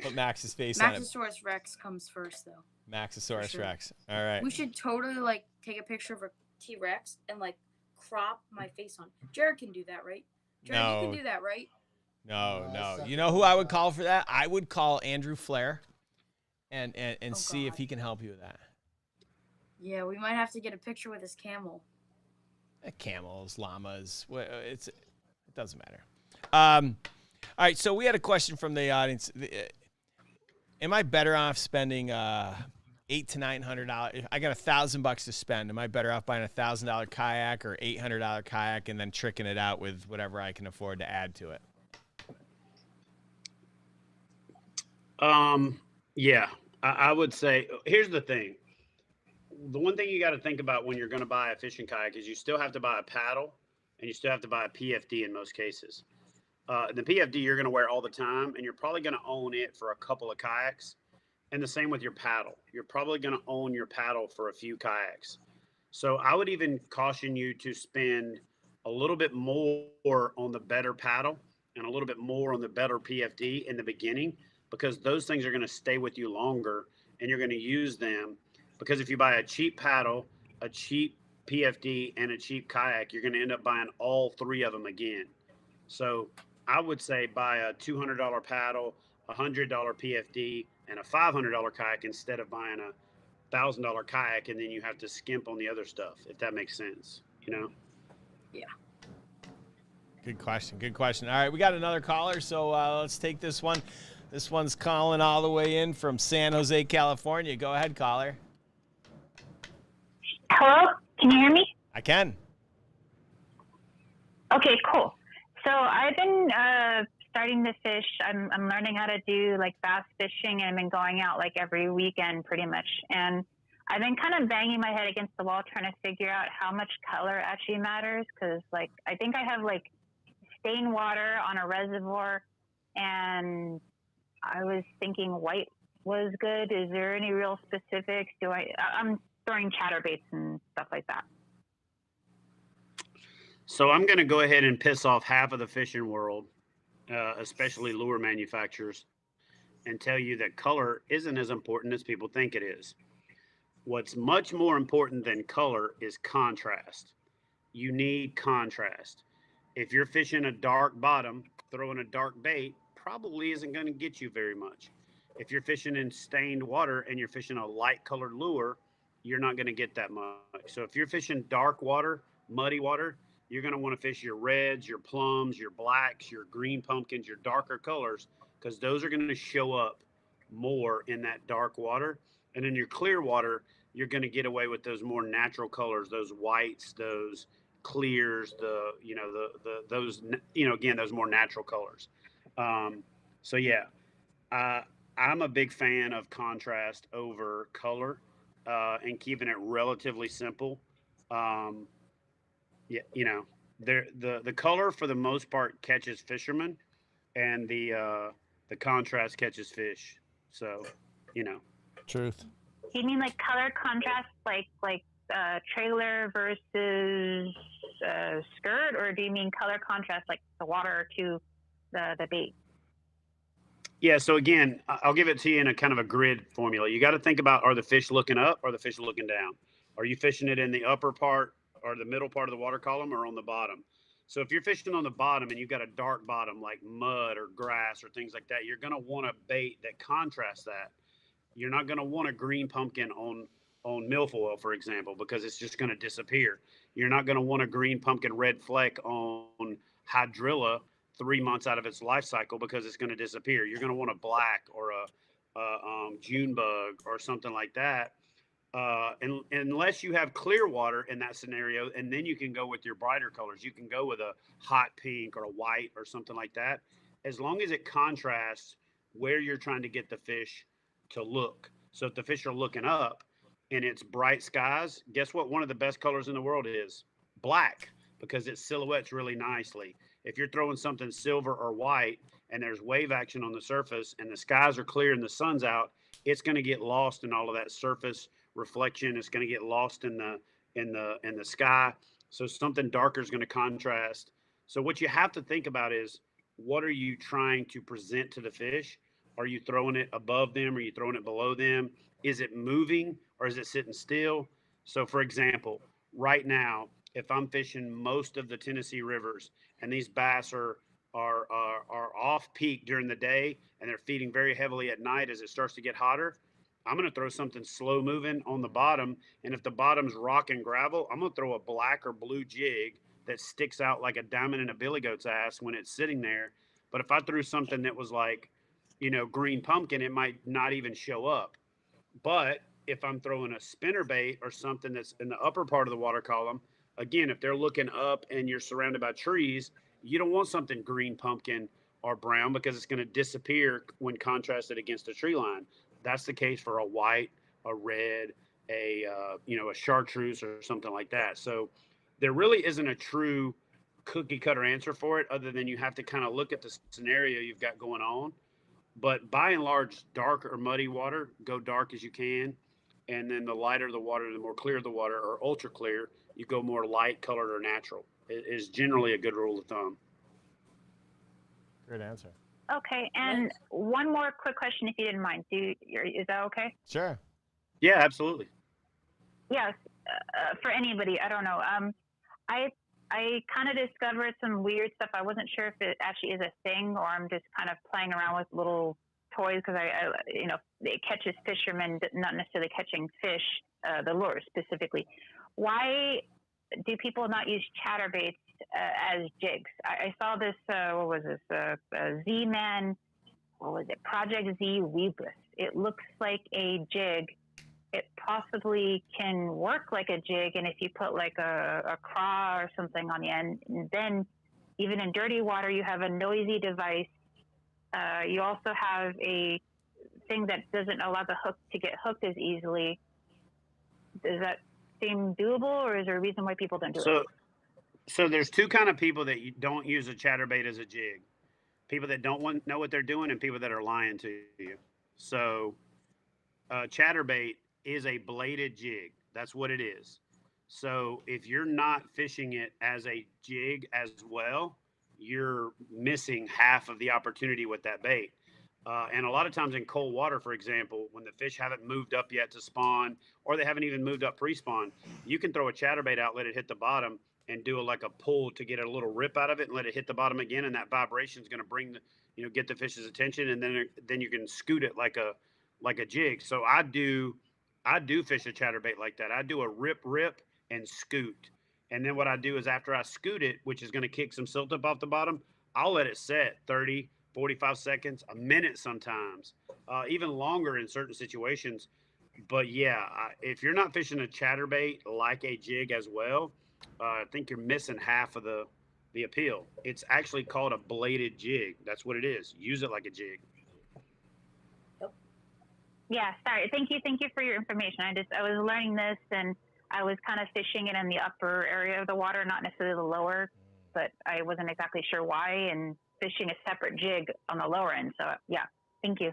Put Max's face on it. Maxosaurus Rex comes first, though. Maxosaurus Rex. All right. We should totally take a picture of a T-Rex and like crop my face on. Jared can do that, right? Jared, No. you can do that, right? No. You know who I would call for that? I would call Andrew Flair and see if he can help you with that. Yeah, we might have to get a picture with his camel. Camels, llamas, it doesn't matter. All right, so we had a question from the audience. Am I better off spending $800 to $900? I got $1,000 to spend. Am I better off buying $1,000 kayak or $800 kayak and then tricking it out with whatever I can afford to add to it? Yeah, I would say, here's the thing. The one thing you got to think about when you're going to buy a fishing kayak is you still have to buy a paddle and you still have to buy a PFD in most cases. The PFD you're going to wear all the time, and you're probably going to own it for a couple of kayaks. And the same with your paddle. You're probably going to own your paddle for a few kayaks. So I would even caution you to spend a little bit more on the better paddle and a little bit more on the better PFD in the beginning, because those things are going to stay with you longer and you're going to use them. Because if you buy a cheap paddle, a cheap PFD, and a cheap kayak, you're going to end up buying all three of them again. So I would say buy a $200 paddle, a $100 PFD, and a $500 kayak instead of buying a $1,000 kayak, and then you have to skimp on the other stuff, if that makes sense, you know? Yeah. Good question. All right, we got another caller, so let's take this one. This one's calling all the way in from San Jose, California. Go ahead, caller. Hello? Can you hear me? I can. Okay, cool. So I've been starting to fish. I'm learning how to do like bass fishing, and I've been going out like every weekend pretty much. And I've been kind of banging my head against the wall trying to figure out how much color actually matters, because like I think I have like stained water on a reservoir, and I was thinking white was good. Is there any real specifics? I'm throwing chatterbaits and stuff like that. So I'm going to go ahead and piss off half of the fishing world, especially lure manufacturers, and tell you that color isn't as important as people think it is. What's much more important than color is contrast. You need contrast. If you're fishing a dark bottom, throwing a dark bait probably isn't going to get you very much. If you're fishing in stained water and you're fishing a light colored lure, you're not going to get that much. So if you're fishing dark water, muddy water, you're going to want to fish your reds, your plums, your blacks, your green pumpkins, your darker colors, because those are going to show up more in that dark water. And in your clear water, you're going to get away with those more natural colors, those whites, those clears, those more natural colors. So yeah, I'm a big fan of contrast over color, and keeping it relatively simple. Yeah, the color for the most part catches fishermen, and the contrast catches fish. So, Truth. Do you mean like color contrast, like trailer versus skirt, or do you mean color contrast like the water to the bait? Yeah. So again, I'll give it to you in a kind of a grid formula. You got to think about, are the fish looking up or the fish looking down? Are you fishing it in the upper part or the middle part of the water column, or on the bottom? So if you're fishing on the bottom and you've got a dark bottom like mud or grass or things like that, you're going to want a bait that contrasts that. You're not going to want a green pumpkin on milfoil, for example, because it's just going to disappear. You're not going to want a green pumpkin red fleck on hydrilla 3 months out of its life cycle, because it's going to disappear. You're going to want a black or a June bug or something like that. And unless you have clear water in that scenario, and then you can go with your brighter colors. You can go with a hot pink or a white or something like that, as long as it contrasts where you're trying to get the fish to look. So if the fish are looking up and it's bright skies, guess what one of the best colors in the world is? Black, because it silhouettes really nicely. If you're throwing something silver or white and there's wave action on the surface and the skies are clear and the sun's out, it's going to get lost in all of that surface reflection. It's going to get lost in the sky. So something darker is going to contrast. So what you have to think about is, what are you trying to present to the fish? Are you throwing it above them? Are you throwing it below them? Is it moving or is it sitting still? So for example, right now, if I'm fishing most of the Tennessee rivers and these bass are off peak during the day and they're feeding very heavily at night as it starts to get hotter, I'm going to throw something slow moving on the bottom. And if the bottom's rock and gravel, I'm going to throw a black or blue jig that sticks out like a diamond in a billy goat's ass when it's sitting there. But if I threw something that was like, green pumpkin, it might not even show up. But if I'm throwing a spinner bait or something that's in the upper part of the water column, again, if they're looking up and you're surrounded by trees, you don't want something green pumpkin or brown because it's going to disappear when contrasted against a tree line. That's the case for a white, a red, a chartreuse or something like that. So there really isn't a true cookie cutter answer for it, other than you have to kind of look at the scenario you've got going on. But by and large, dark or muddy water, go dark as you can. And then the lighter the water, the more clear the water, or ultra clear, you go more light colored or natural. It is generally a good rule of thumb. Great answer. Okay, and one more quick question, if you didn't mind. Is that okay? Sure. Yeah, absolutely. Yes, for anybody, I don't know. I kind of discovered some weird stuff. I wasn't sure if it actually is a thing or I'm just kind of playing around with little toys because it catches fishermen, not necessarily catching fish, the lure specifically. Why do people not use chatterbaits as jigs? I saw this, what was this, Z-Man, what was it, Project Z Weebless. It looks like a jig. It possibly can work like a jig, and if you put like a craw or something on the end, and then even in dirty water, you have a noisy device. You also have a thing that doesn't allow the hook to get hooked as easily. Does that seem doable, or is there a reason why people don't do it? So there's two kind of people that don't use a chatterbait as a jig. People that don't know what they're doing and people that are lying to you. So chatterbait is a bladed jig. That's what it is. So if you're not fishing it as a jig as well, you're missing half of the opportunity with that bait. And a lot of times in cold water, for example, when the fish haven't moved up yet to spawn, or they haven't even moved up pre-spawn, you can throw a chatterbait out, let it hit the bottom, and do like a pull to get a little rip out of it, and let it hit the bottom again, and that vibration is going to bring get the fish's attention, and then you can scoot it like a jig. So I do fish a chatterbait like that. I do a rip and scoot. And then what I do is after I scoot it, which is going to kick some silt up off the bottom, I'll let it set 30, 45 seconds, a minute sometimes, even longer in certain situations. But yeah, if you're not fishing a chatterbait like a jig as well, I think you're missing half of the appeal. It's actually called a bladed jig. That's what it is. Use it like a jig. Yeah, sorry. Thank you for your information. I was learning this, and I was kind of fishing it in the upper area of the water, not necessarily the lower, but I wasn't exactly sure why, and fishing a separate jig on the lower end. So yeah, thank you.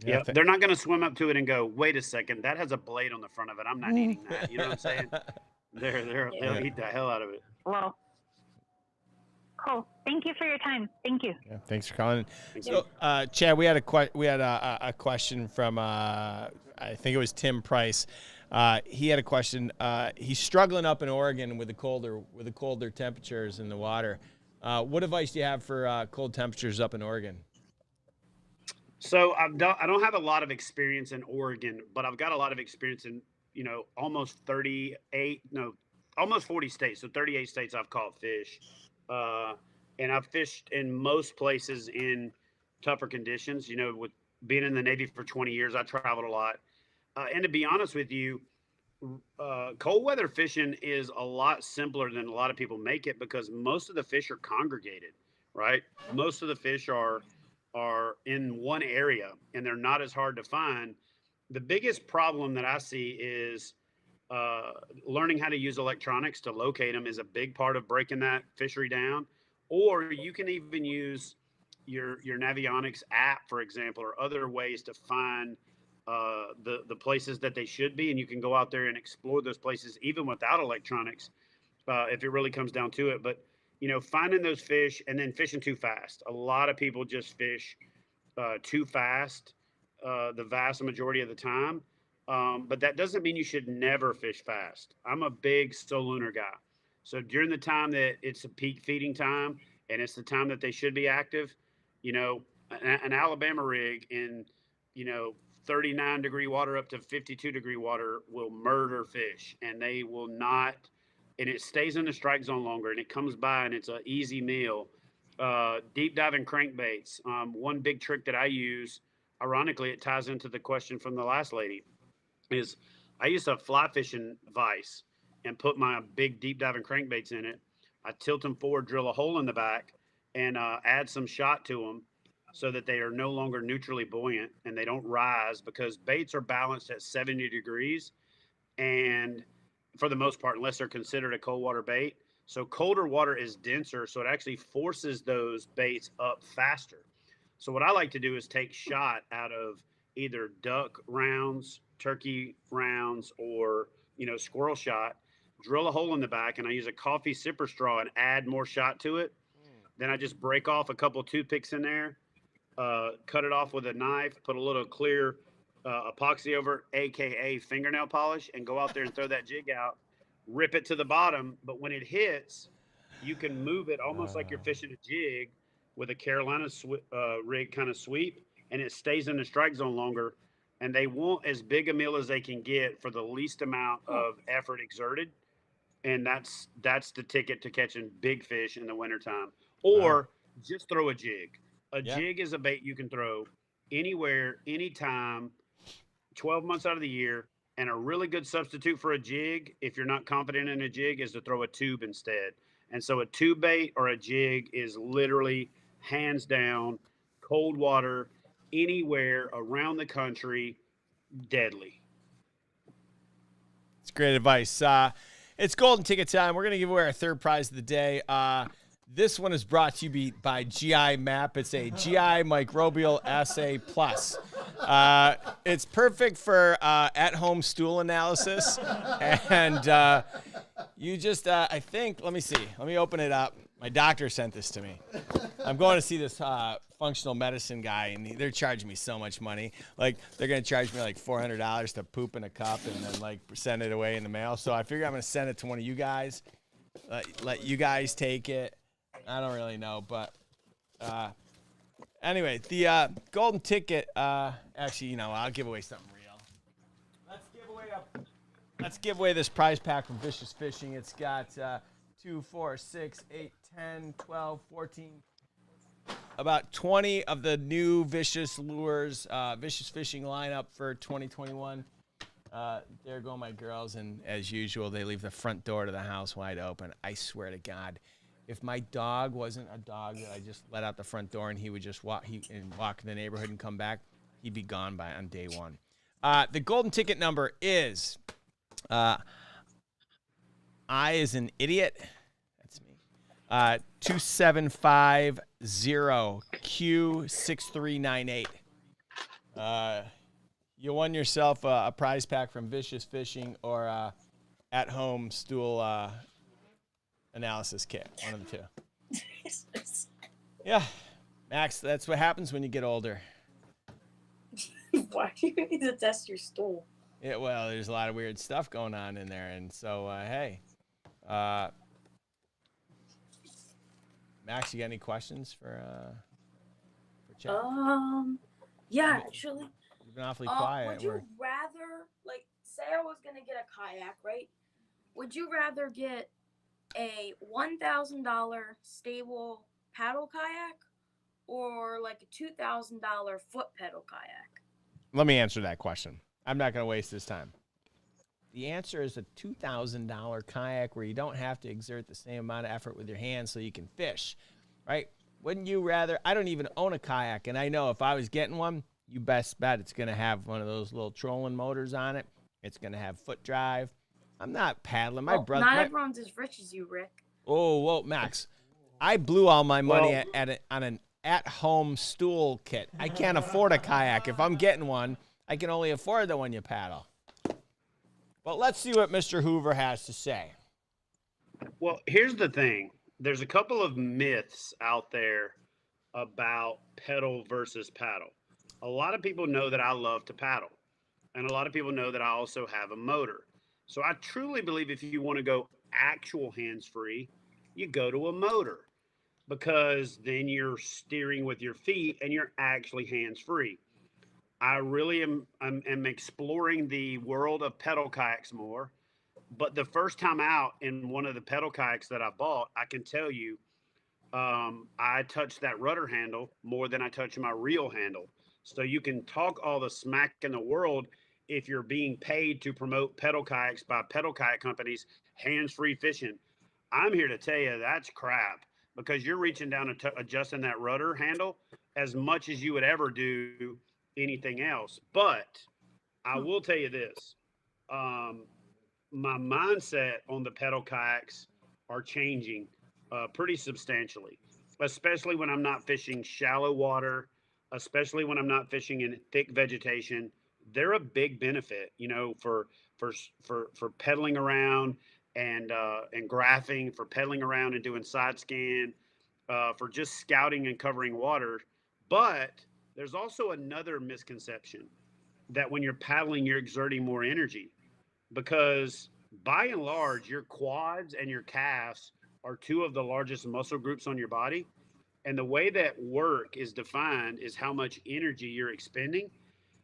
Yeah, they're not going to swim up to it and go, wait a second, that has a blade on the front of it. I'm not eating that. You know what I'm saying? They'll eat the hell out of it. Well, cool. Thank you for your time. Thank you. Yeah, thanks for calling. So, Chad, we had a question from I think it was Tim Price. He had a question. He's struggling up in Oregon with the colder temperatures in the water. What advice do you have for cold temperatures up in Oregon? So I don't have a lot of experience in Oregon, but I've got a lot of experience in almost 40 states. So 38 states I've caught fish. And I've fished in most places in tougher conditions. With being in the Navy for 20 years, I traveled a lot. And to be honest with you, cold weather fishing is a lot simpler than a lot of people make it, because most of the fish are congregated, right? Most of the fish are in one area, and they're not as hard to find. The biggest problem that I see is learning how to use electronics to locate them is a big part of breaking that fishery down. Or you can even use your Navionics app, for example, or other ways to find the places that they should be. And you can go out there and explore those places even without electronics, if it really comes down to it. But, finding those fish and then fishing too fast. A lot of people just fish too fast the vast majority of the time. But that doesn't mean you should never fish fast. I'm a big solunar guy. So during the time that it's a peak feeding time and it's the time that they should be active, you know, an Alabama rig in, you know, 39-degree water up to 52-degree water will murder fish, and they will not, and it stays in the strike zone longer, and it comes by and it's an easy meal. Deep diving crankbaits. One big trick that I use, ironically, it ties into the question from the last lady, is I use a fly fishing vise and put my big deep diving crankbaits in it. I tilt them forward, drill a hole in the back, and add some shot to them so that they are no longer neutrally buoyant and they don't rise, because baits are balanced at 70 degrees, and for the most part, unless they're considered a cold water bait. So colder water is denser, so it actually forces those baits up faster. So what I like to do is take shot out of either duck rounds, turkey rounds, or, you know, squirrel shot, drill a hole in the back, and I use a coffee sipper straw and add more shot to it. Then I just break off a couple toothpicks in there, cut it off with a knife, put a little clear epoxy over it, aka fingernail polish, and go out there and throw that jig out, rip it to the bottom. But when it hits, you can move it almost like you're fishing a jig with a Carolina rig kind of sweep, and it stays in the strike zone longer. And they want as big a meal as they can get for the least amount of effort exerted. And that's the ticket to catching big fish in the wintertime. Or just throw a jig. A jig is a bait you can throw anywhere, anytime, 12 months out of the year. And a really good substitute for a jig, if you're not confident in a jig, is to throw a tube instead. And so a tube bait or a jig is literally, hands down, cold water, anywhere around the country, deadly. It's great advice. It's golden ticket time. We're going to give away our third prize of the day. This one is brought to you by GI Map. It's a GI Microbial Assay Plus. It's perfect for at-home stool analysis. And you just, I think, let me see. Let me open it up. My doctor sent this to me. I'm going to see this functional medicine guy, and they're charging me so much money. Like, they're going to charge me like $400 to poop in a cup and then like send it away in the mail. So I figure I'm going to send it to one of you guys. Let you guys take it. I don't really know, but anyway, the golden ticket. Actually, you know, I'll give away something real. Let's give away this prize pack from Vicious Fishing. It's got 2, 4, 6, 8, 10, 12, 14, about 20 of the new Vicious lures, Vicious Fishing lineup for 2021. There go my girls, and as usual, they leave the front door to the house wide open. I swear to God, if my dog wasn't a dog that I just let out the front door and he would just walk in the neighborhood and come back, he'd be gone on day one. The golden ticket number is I as an idiot. That's me. 2750Q6398. You won yourself a prize pack from Vicious Fishing or at-home stool analysis kit. One of the two. Yeah, Max, that's what happens when you get older. Why do you need to test your stool? Yeah, well, there's a lot of weird stuff going on in there, and so hey, Max, you got any questions for Chad? Yeah, actually. You've been awfully quiet. Would you rather, like, say I was gonna get a kayak, right? Would you rather get a $1,000 stable paddle kayak or like a $2,000 foot pedal kayak? Let me answer that question. I'm not going to waste this time. The answer is a $2,000 kayak where you don't have to exert the same amount of effort with your hands so you can fish, right? Wouldn't you rather? I don't even own a kayak, and I know if I was getting one, you best bet it's going to have one of those little trolling motors on it. It's going to have foot drive. I'm not paddling. My brother. Not everyone's as rich as you, Rick. Oh, whoa, Max. I blew all my money on an at-home stool kit. I can't afford a kayak. If I'm getting one, I can only afford the one you paddle. But let's see what Mr. Hoover has to say. Well, here's the thing. There's a couple of myths out there about pedal versus paddle. A lot of people know that I love to paddle. And a lot of people know that I also have a motor. So I truly believe if you want to go actual hands free, you go to a motor because then you're steering with your feet and you're actually hands free. I really am exploring the world of pedal kayaks more. But the first time out in one of the pedal kayaks that I bought, I can tell you, I touched that rudder handle more than I touch my reel handle. So you can talk all the smack in the world if you're being paid to promote pedal kayaks by pedal kayak companies, hands-free fishing. I'm here to tell you that's crap because you're reaching down and adjusting that rudder handle as much as you would ever do anything else. But I will tell you this. My mindset on the pedal kayaks are changing pretty substantially, especially when I'm not fishing shallow water, especially when I'm not fishing in thick vegetation. They're a big benefit, you know, for pedaling around and graphing, for pedaling around and doing side scan, for just scouting and covering water. But there's also another misconception that when you're paddling, you're exerting more energy because by and large, your quads and your calves are two of the largest muscle groups on your body. And the way that work is defined is how much energy you're expending.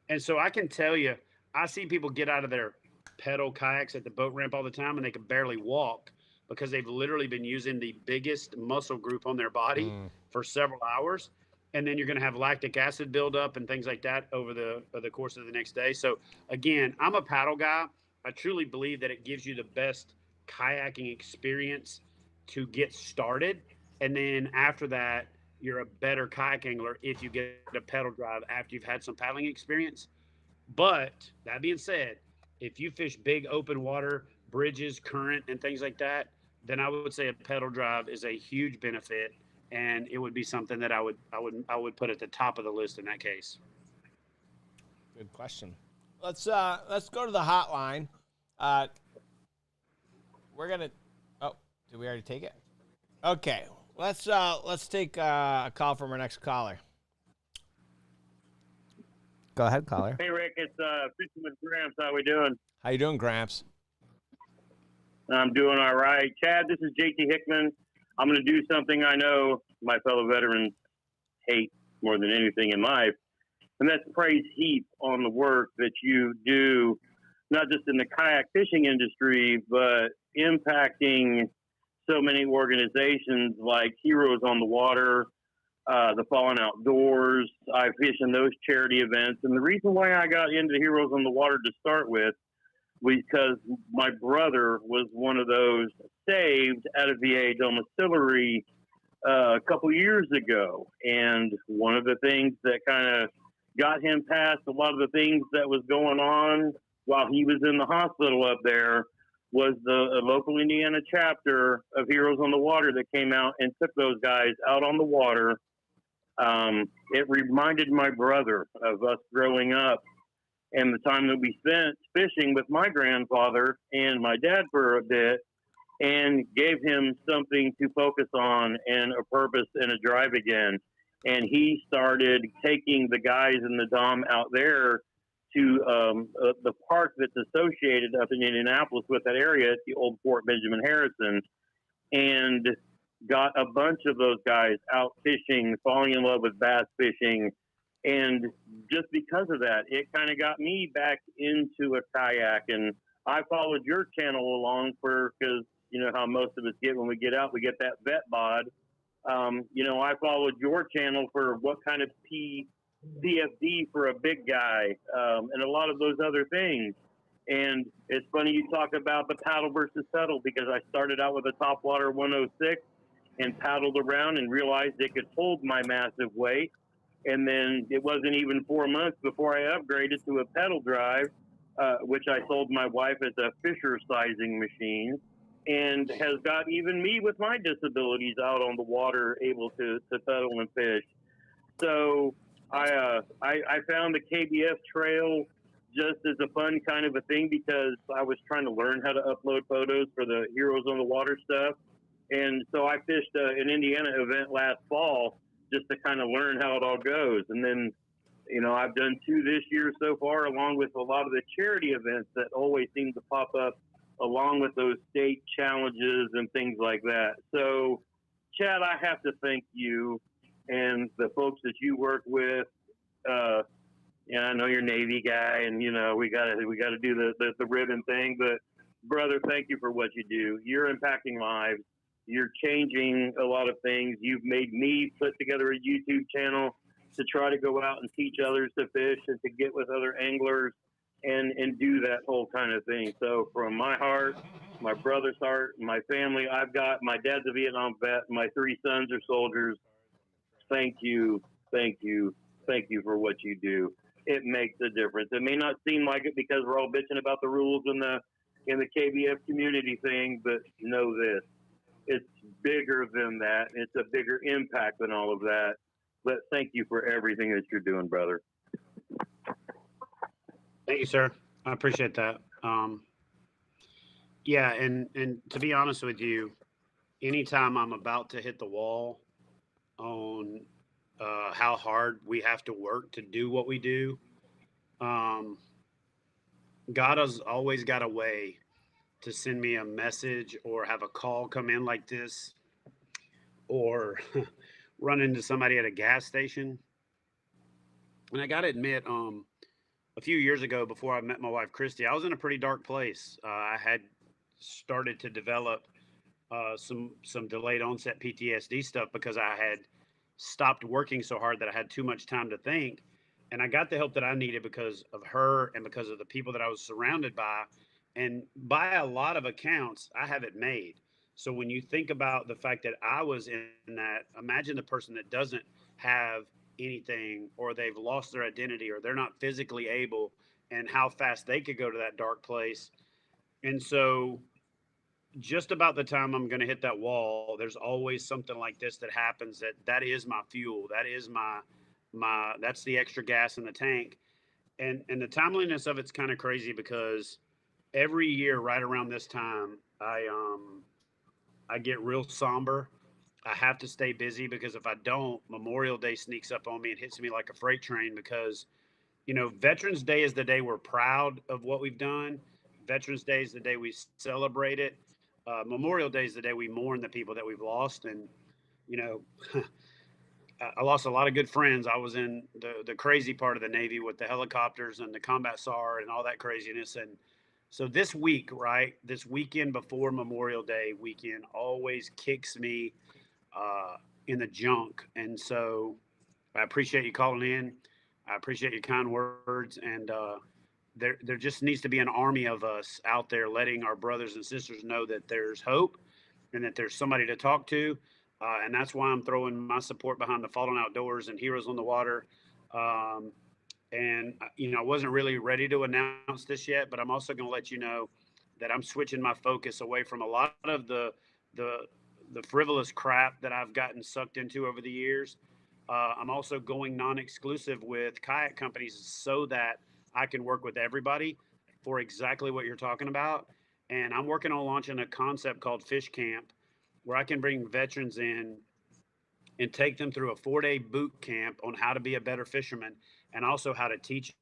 And so I can tell you, I see people get out of their pedal kayaks at the boat ramp all the time and they can barely walk because they've literally been using the biggest muscle group on their body for several hours. And then you're going to have lactic acid buildup and things like that over the course of the next day. So again, I'm a paddle guy. I truly believe that it gives you the best kayaking experience to get started. And then after that, you're a better kayak angler if you get a pedal drive after you've had some paddling experience. But that being said, if you fish big open water, bridges, current, and things like that, then I would say a pedal drive is a huge benefit, and it would be something that I would put at the top of the list in that case. Good question. Let's go to the hotline. We're gonna. Oh, did we already take it? Okay. Let's take a call from our next caller. Go ahead, caller. Hey, Rick. It's Fishing with Gramps. How we doing? How you doing, Gramps? I'm doing all right. Chad, this is JT Hickman. I'm going to do something I know my fellow veterans hate more than anything in life, and that's praise heap on the work that you do, not just in the kayak fishing industry, but impacting so many organizations like Heroes on the Water, the Fallen Outdoors. I fish in those charity events. And the reason why I got into Heroes on the Water to start with was because my brother was one of those saved at a VA domiciliary a couple years ago. And one of the things that kind of got him past a lot of the things that was going on while he was in the hospital up there was the local Indiana chapter of Heroes on the Water that came out and took those guys out on the water. It reminded my brother of us growing up and the time that we spent fishing with my grandfather and my dad for a bit, and gave him something to focus on and a purpose and a drive again. And he started taking the guys in the Dom out there to the park that's associated up in Indianapolis with that area, the old Fort Benjamin Harrison, and got a bunch of those guys out fishing, falling in love with bass fishing. And just because of that, it kind of got me back into a kayak. And I followed your channel along because you know how most of us get when we get out, we get that vet bod. I followed your channel for what kind of CFD for a big guy, and a lot of those other things. And it's funny you talk about the paddle versus settle, because I started out with a topwater 106 and paddled around and realized it could hold my massive weight. And then it wasn't even 4 months before I upgraded to a pedal drive, which I sold my wife as a Fisher sizing machine, and has got even me with my disabilities out on the water able to pedal and fish. So I found the KBF trail just as a fun kind of a thing, because I was trying to learn how to upload photos for the Heroes on the Water stuff. And so I fished an Indiana event last fall just to kind of learn how it all goes. And then I've done 2 this year so far, along with a lot of the charity events that always seem to pop up along with those state challenges and things like that. So, Chad, I have to thank you and the folks that you work with. I know you're a Navy guy, and we gotta do the ribbon thing. But brother, thank you for what you do. You're impacting lives. You're changing a lot of things. You've made me put together a YouTube channel to try to go out and teach others to fish and to get with other anglers and do that whole kind of thing. So from my heart, my brother's heart, my family, my dad's a Vietnam vet. My 3 sons are soldiers. Thank you. Thank you. Thank you for what you do. It makes a difference. It may not seem like it because we're all bitching about the rules in the KBF community thing, but know this. It's bigger than that. It's a bigger impact than all of that. But thank you for everything that you're doing, brother. Thank you, sir. I appreciate that. Yeah, and to be honest with you, anytime I'm about to hit the wall on how hard we have to work to do what we do, God has always got a way to send me a message or have a call come in like this, or run into somebody at a gas station. And I got to admit, a few years ago, before I met my wife, Christy, I was in a pretty dark place. I had started to develop some delayed onset PTSD stuff because I had stopped working so hard that I had too much time to think. And I got the help that I needed because of her and because of the people that I was surrounded by. And by a lot of accounts, I have it made. So when you think about the fact that I was in that, imagine the person that doesn't have anything, or they've lost their identity, or they're not physically able, and how fast they could go to that dark place. And so just about the time I'm going to hit that wall, there's always something like this that happens that is my fuel. That is that's the extra gas in the tank. And the timeliness of it's kind of crazy because every year right around this time, I get real somber. I have to stay busy because if I don't, Memorial Day sneaks up on me and hits me like a freight train because, Veterans Day is the day we're proud of what we've done. Veterans Day is the day we celebrate it. Memorial Day is the day we mourn the people that we've lost. And, I lost a lot of good friends. I was in the crazy part of the Navy with the helicopters and the combat SAR and all that craziness. And so this week, right, this weekend before Memorial Day weekend always kicks me in the junk. And so I appreciate you calling in. I appreciate your kind words. And there just needs to be an army of us out there letting our brothers and sisters know that there's hope and that there's somebody to talk to. And that's why I'm throwing my support behind the Fallen Outdoors and Heroes on the Water. And, I wasn't really ready to announce this yet, but I'm also going to let you know that I'm switching my focus away from a lot of the frivolous crap that I've gotten sucked into over the years. I'm also going non-exclusive with kayak companies so that I can work with everybody for exactly what you're talking about. And I'm working on launching a concept called Fish Camp, where I can bring veterans in and take them through a 4-day boot camp on how to be a better fisherman and also how to teach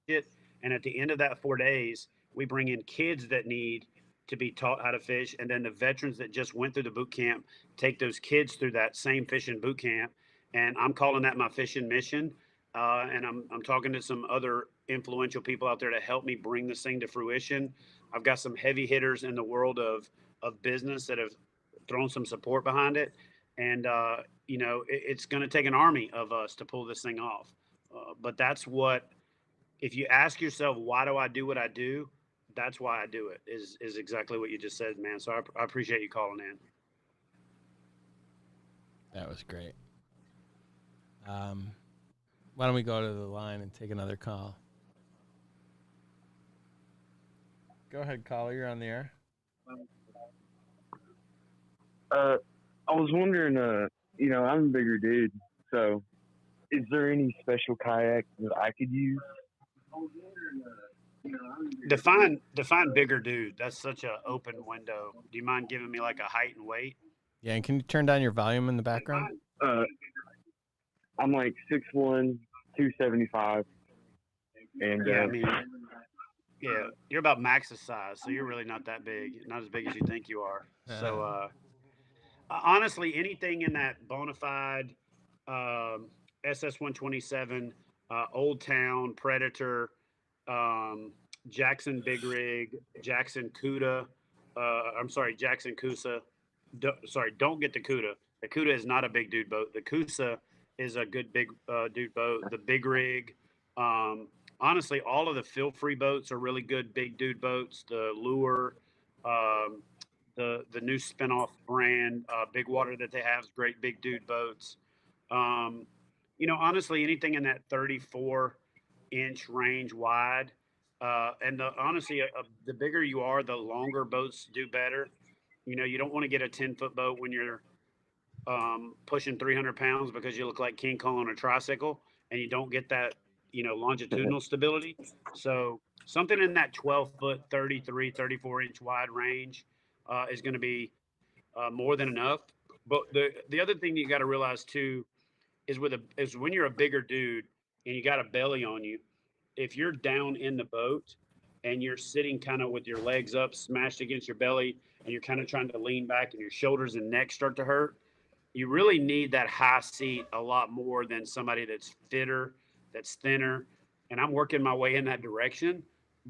it. And at the end of that 4 days, we bring in kids that need to be taught how to fish. And then the veterans that just went through the boot camp take those kids through that same fishing boot camp. And I'm calling that my fishing mission. And I'm talking to some other influential people out there to help me bring this thing to fruition. I've got some heavy hitters in the world of business that have thrown some support behind it. And, it's going to take an army of us to pull this thing off. But that's what, if you ask yourself, why do I do what I do? That's why I do it, is exactly what you just said, man. So I appreciate you calling in. That was great. Why don't we go to the line and take another call? Go ahead, caller. You're on the air. I was wondering, I'm a bigger dude, so is there any special kayak that I could use? Define bigger dude. That's such an open window. Do you mind giving me like a height and weight? Yeah, and can you turn down your volume in the background? I'm like 6'1", 275. And Yeah, I mean, yeah, you're about Max's size, so you're really not that big, not as big as you think you are. So, honestly, anything in that bona fide SS 127, Old Town, Predator, Jackson Big Rig, Jackson Cuda, I'm sorry, Jackson Coosa. Don't get the Cuda. The Cuda is not a big dude boat. The Coosa is a good big dude boat. The Big Rig. Honestly, all of the feel-free boats are really good big dude boats. The Lure, um, the new spinoff brand, Big Water that they have is great big dude boats. Um, honestly, anything in that 34-inch range wide. And honestly, the bigger you are, the longer boats do better. You don't want to get a 10-foot boat when you're pushing 300 pounds because you look like King Kong on a tricycle and you don't get that, longitudinal stability. So something in that 12-foot, 33, 34-inch wide range is going to be more than enough. But the other thing you got to realize too is when you're a bigger dude and you got a belly on you, if you're down in the boat and you're sitting kind of with your legs up, smashed against your belly, and you're kind of trying to lean back and your shoulders and neck start to hurt, you really need that high seat a lot more than somebody that's fitter, that's thinner. And I'm working my way in that direction.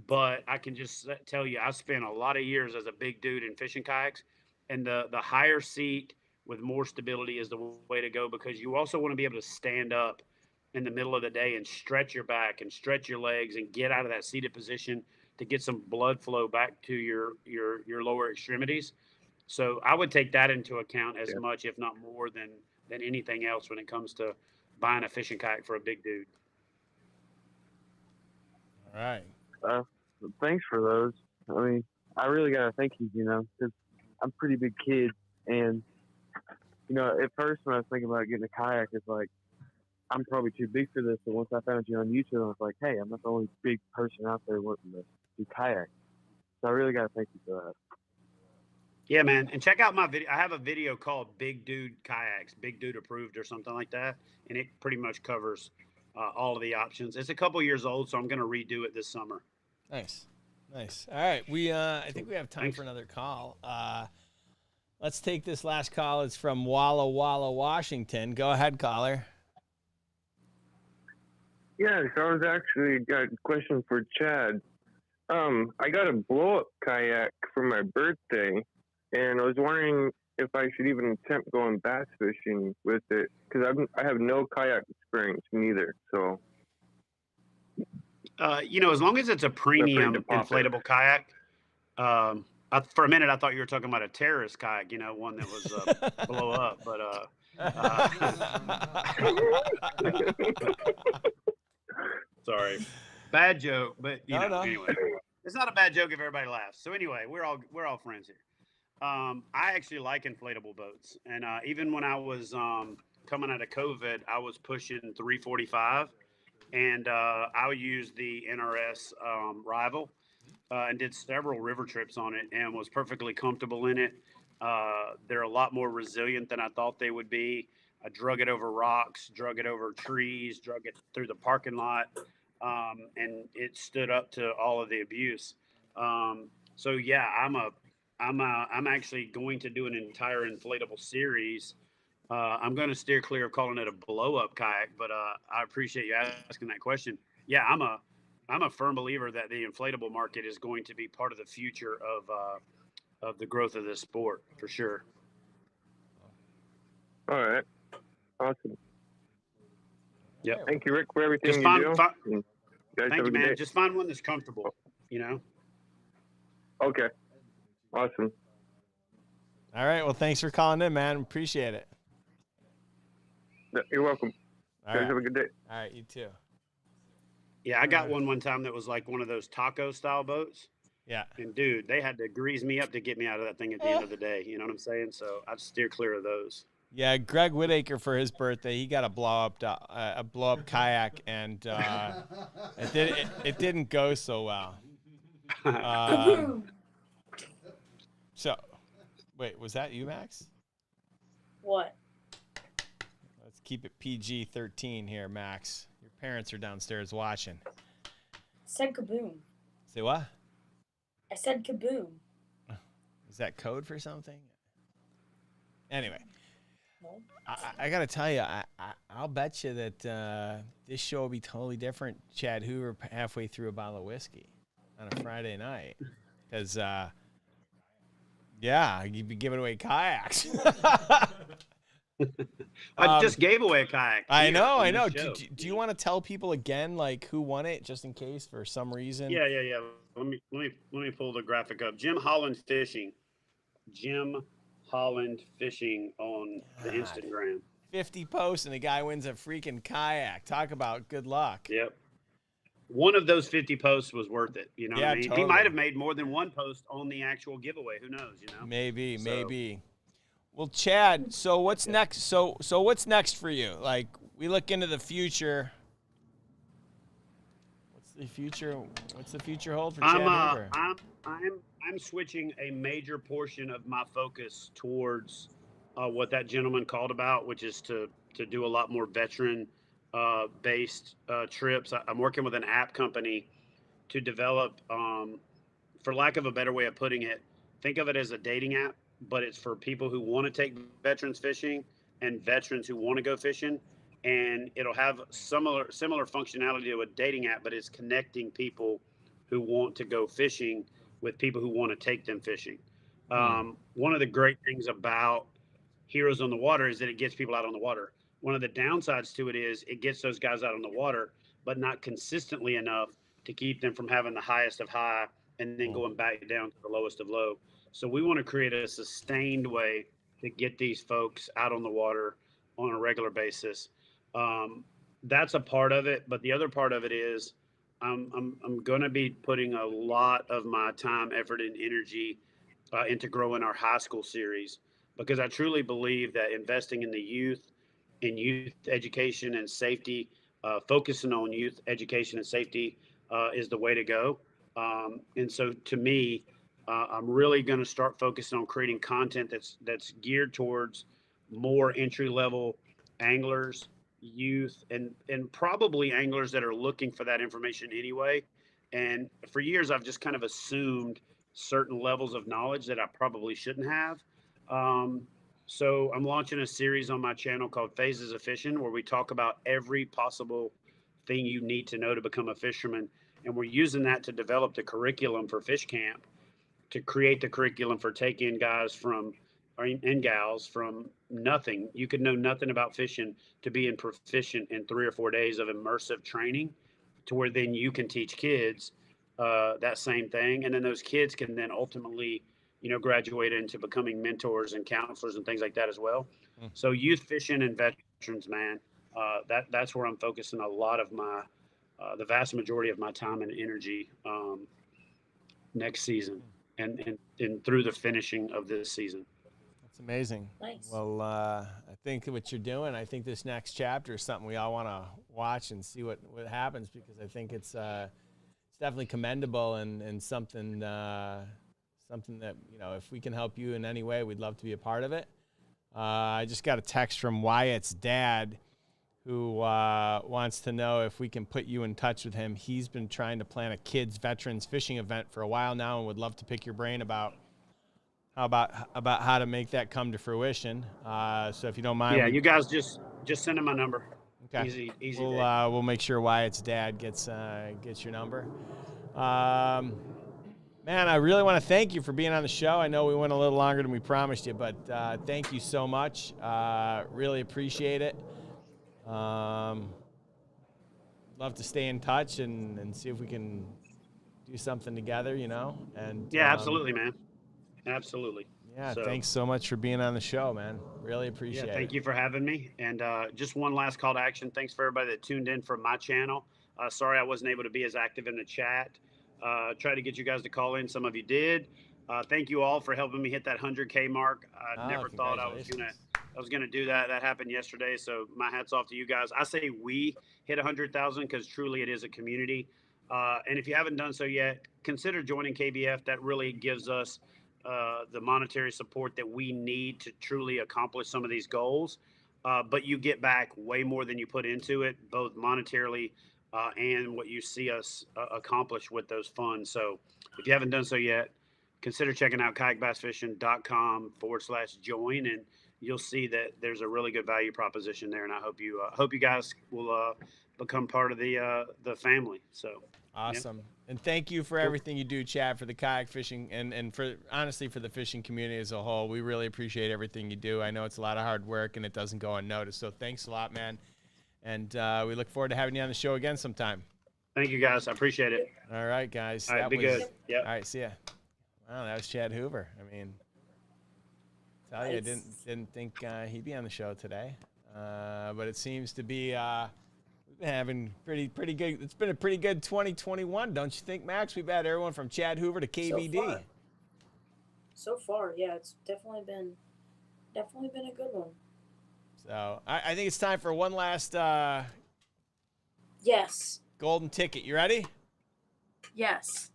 But I can just tell you, I spent a lot of years as a big dude in fishing kayaks, and the higher seat with more stability is the way to go, because you also want to be able to stand up in the middle of the day and stretch your back and stretch your legs and get out of that seated position to get some blood flow back to your lower extremities. So I would take that into account as much, if not more, than anything else when it comes to buying a fishing kayak for a big dude. All right. Thanks for those. I mean, I really gotta thank you, because I'm a pretty big kid, and at first when I was thinking about getting a kayak, it's like I'm probably too big for this. But once I found you on YouTube, I was like, hey, I'm not the only big person out there wanting to do kayak. So I really gotta thank you for that. Yeah, man. And check out my video. I have a video called Big Dude Kayaks, Big Dude Approved or something like that. And it pretty much covers all of the options. It's a couple years old, so I'm going to redo it this summer. Nice. Nice. All right. I think we have time for another call. Let's take this last call. It's from Walla Walla, Washington. Go ahead, caller. Yeah, so I was actually got a question for Chad. I got a blow-up kayak for my birthday, and I was wondering if I should even attempt going bass fishing with it, because I have no kayak experience neither. So, as long as it's a premium inflatable kayak. For a minute, I thought you were talking about a terrorist kayak, one that was blow up. But sorry, bad joke. But anyway, it's not a bad joke if everybody laughs. So anyway, we're all friends here. I actually like inflatable boats, and even when I was coming out of COVID, I was pushing 345, and I used the NRS Rival and did several river trips on it, and was perfectly comfortable in it. They're a lot more resilient than I thought they would be. I drug it over rocks, drug it over trees, drug it through the parking lot, and it stood up to all of the abuse. So yeah, I'm actually going to do an entire inflatable series. I'm going to steer clear of calling it a blow-up kayak, but I appreciate you asking that question. Yeah, I'm a firm believer that the inflatable market is going to be part of the future of the growth of this sport, for sure. All right, awesome. Yeah. Thank you, Rick, for everything Just you do. Thank you, man. Just find one that's comfortable. Okay. Awesome. All right. Well, thanks for calling in, man. Appreciate it. You're welcome. Guys, have a good day. All right. You too. Yeah, I got one time that was like one of those taco style boats. Yeah. And dude, they had to grease me up to get me out of that thing at the end of the day. You know what I'm saying? So I'd steer clear of those. Yeah, Greg Whitaker for his birthday, he got a blow up kayak, and it didn't go so well. So, wait, was that you, Max? What? Let's keep it PG-13 here, Max. Your parents are downstairs watching. Said kaboom. Say what? I said kaboom. Is that code for something? Anyway, I got to tell you, I'll bet you that this show will be totally different. Chad Hoover halfway through a bottle of whiskey on a Friday night. Because, yeah, you'd be giving away kayaks. I just gave away a kayak. I know. Do you want to tell people again, like, who won it, just in case for some reason? Yeah. Let me pull the graphic up. Jim Holland Fishing on the Instagram. 50 posts and the guy wins a freaking kayak. Talk about good luck. Yep. One of those 50 posts was worth it. You know what I mean? Totally. He might have made more than one post on the actual giveaway. Who knows? You know? Maybe. Well, Chad, so what's next? So what's next for you? Like, we look into the future. What's the future hold for Chad Hoover? I'm switching a major portion of my focus towards what that gentleman called about, which is to do a lot more veteran based trips. I'm working with an app company to develop, for lack of a better way of putting it, think of it as a dating app, but it's for people who want to take veterans fishing and veterans who want to go fishing. And it'll have similar functionality to a dating app, but it's connecting people who want to go fishing with people who want to take them fishing. One of the great things about Heroes on the Water is that it gets people out on the water. One of the downsides to it is it gets those guys out on the water, but not consistently enough to keep them from having the highest of high and then going back down to the lowest of low. So we want to create a sustained way to get these folks out on the water on a regular basis. That's a part of it, but the other part of it is I'm going to be putting a lot of my time, effort, and energy into growing our high school series, because I truly believe that investing in the youth, in youth education and safety, focusing on youth education and safety is the way to go. And so to me, I'm really going to start focusing on creating content that's geared towards more entry-level anglers, youth, and probably anglers that are looking for that information anyway. And for years, I've just kind of assumed certain levels of knowledge that I probably shouldn't have. So I'm launching a series on my channel called Phases of Fishing, where we talk about every possible thing you need to know to become a fisherman. And we're using that to develop the curriculum for Fish Camp, to create the curriculum for taking guys and gals from nothing. You could know nothing about fishing to being proficient in 3 or 4 days of immersive training, to where then you can teach kids that same thing. And then those kids can then ultimately, graduate into becoming mentors and counselors and things like that as well. So youth fishing and veterans, man, that's where I'm focusing a lot of my, the vast majority of my time and energy next season and through the finishing of this season. That's amazing. Nice. Well, I think what you're doing, I think this next chapter is something we all want to watch and see what happens, because I think it's definitely commendable and something that, if we can help you in any way, we'd love to be a part of it. I just got a text from Wyatt's dad, who wants to know if we can put you in touch with him. He's been trying to plan a kids veterans fishing event for a while now, and would love to pick your brain about how to make that come to fruition. So if you don't mind, you guys just send him my number. Okay. Easy. We'll make sure Wyatt's dad gets your number. Man, I really want to thank you for being on the show. I know we went a little longer than we promised you, but thank you so much. Really appreciate it. Love to stay in touch and see if we can do something together, And yeah, absolutely, man. Absolutely. Yeah, thanks so much for being on the show, man. Really appreciate it. Thank you for having me. And just one last call to action. Thanks for everybody that tuned in from my channel. Sorry I wasn't able to be as active in the chat. Try to get you guys to call in. Some of you did. Thank you all for helping me hit that 100K mark. I never thought I was gonna do that. That happened yesterday. So my hat's off to you guys. I say we hit 100,000 because truly it is a community. And if you haven't done so yet, consider joining KBF. That really gives us the monetary support that we need to truly accomplish some of these goals. but you get back way more than you put into it, both monetarily and what you see us accomplish with those funds. So if you haven't done so yet, consider checking out kayakbassfishing.com/join, and you'll see that there's a really good value proposition there. And I hope you guys will become part of the family. So awesome. Yeah. And thank you for everything you do, Chad, for the kayak fishing and for honestly for the fishing community as a whole. We really appreciate everything you do. I know it's a lot of hard work and it doesn't go unnoticed. So thanks a lot, man. And we look forward to having you on the show again sometime. Thank you, guys. I appreciate it. All right, guys. All right, be good. Yeah. All right, see ya. Wow, that was Chad Hoover. I mean, tell you, I didn't think he'd be on the show today, but it seems to be we've been having pretty good. It's been a pretty good 2021, don't you think, Max? We've had everyone from Chad Hoover to KVD. So far, yeah, it's definitely been a good one. So I think it's time for one last yes golden ticket. You ready? Yes.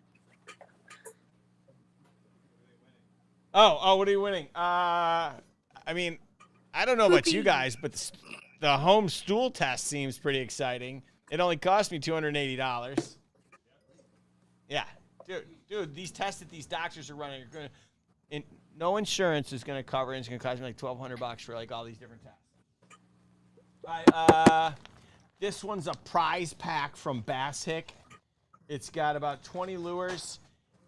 Oh, what are you winning? I mean, I don't know about you guys, but the home stool test seems pretty exciting. It only cost me $280. Yeah, dude, these tests that these doctors are running are no insurance is gonna cover, and it's gonna cost me like $1,200 for like all these different tests. All right, this one's a prize pack from Bass Hick. It's got about 20 lures.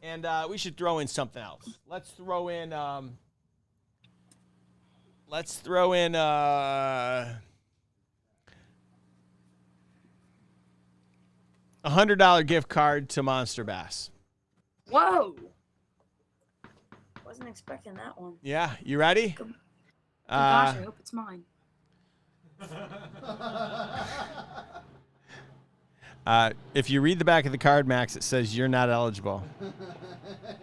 And we should throw in something else. Let's throw in $100 gift card to MONSTERBASS. Whoa! Wasn't expecting that one. Yeah, you ready? Oh gosh, I hope it's mine. If you read the back of the card, Max, it says you're not eligible.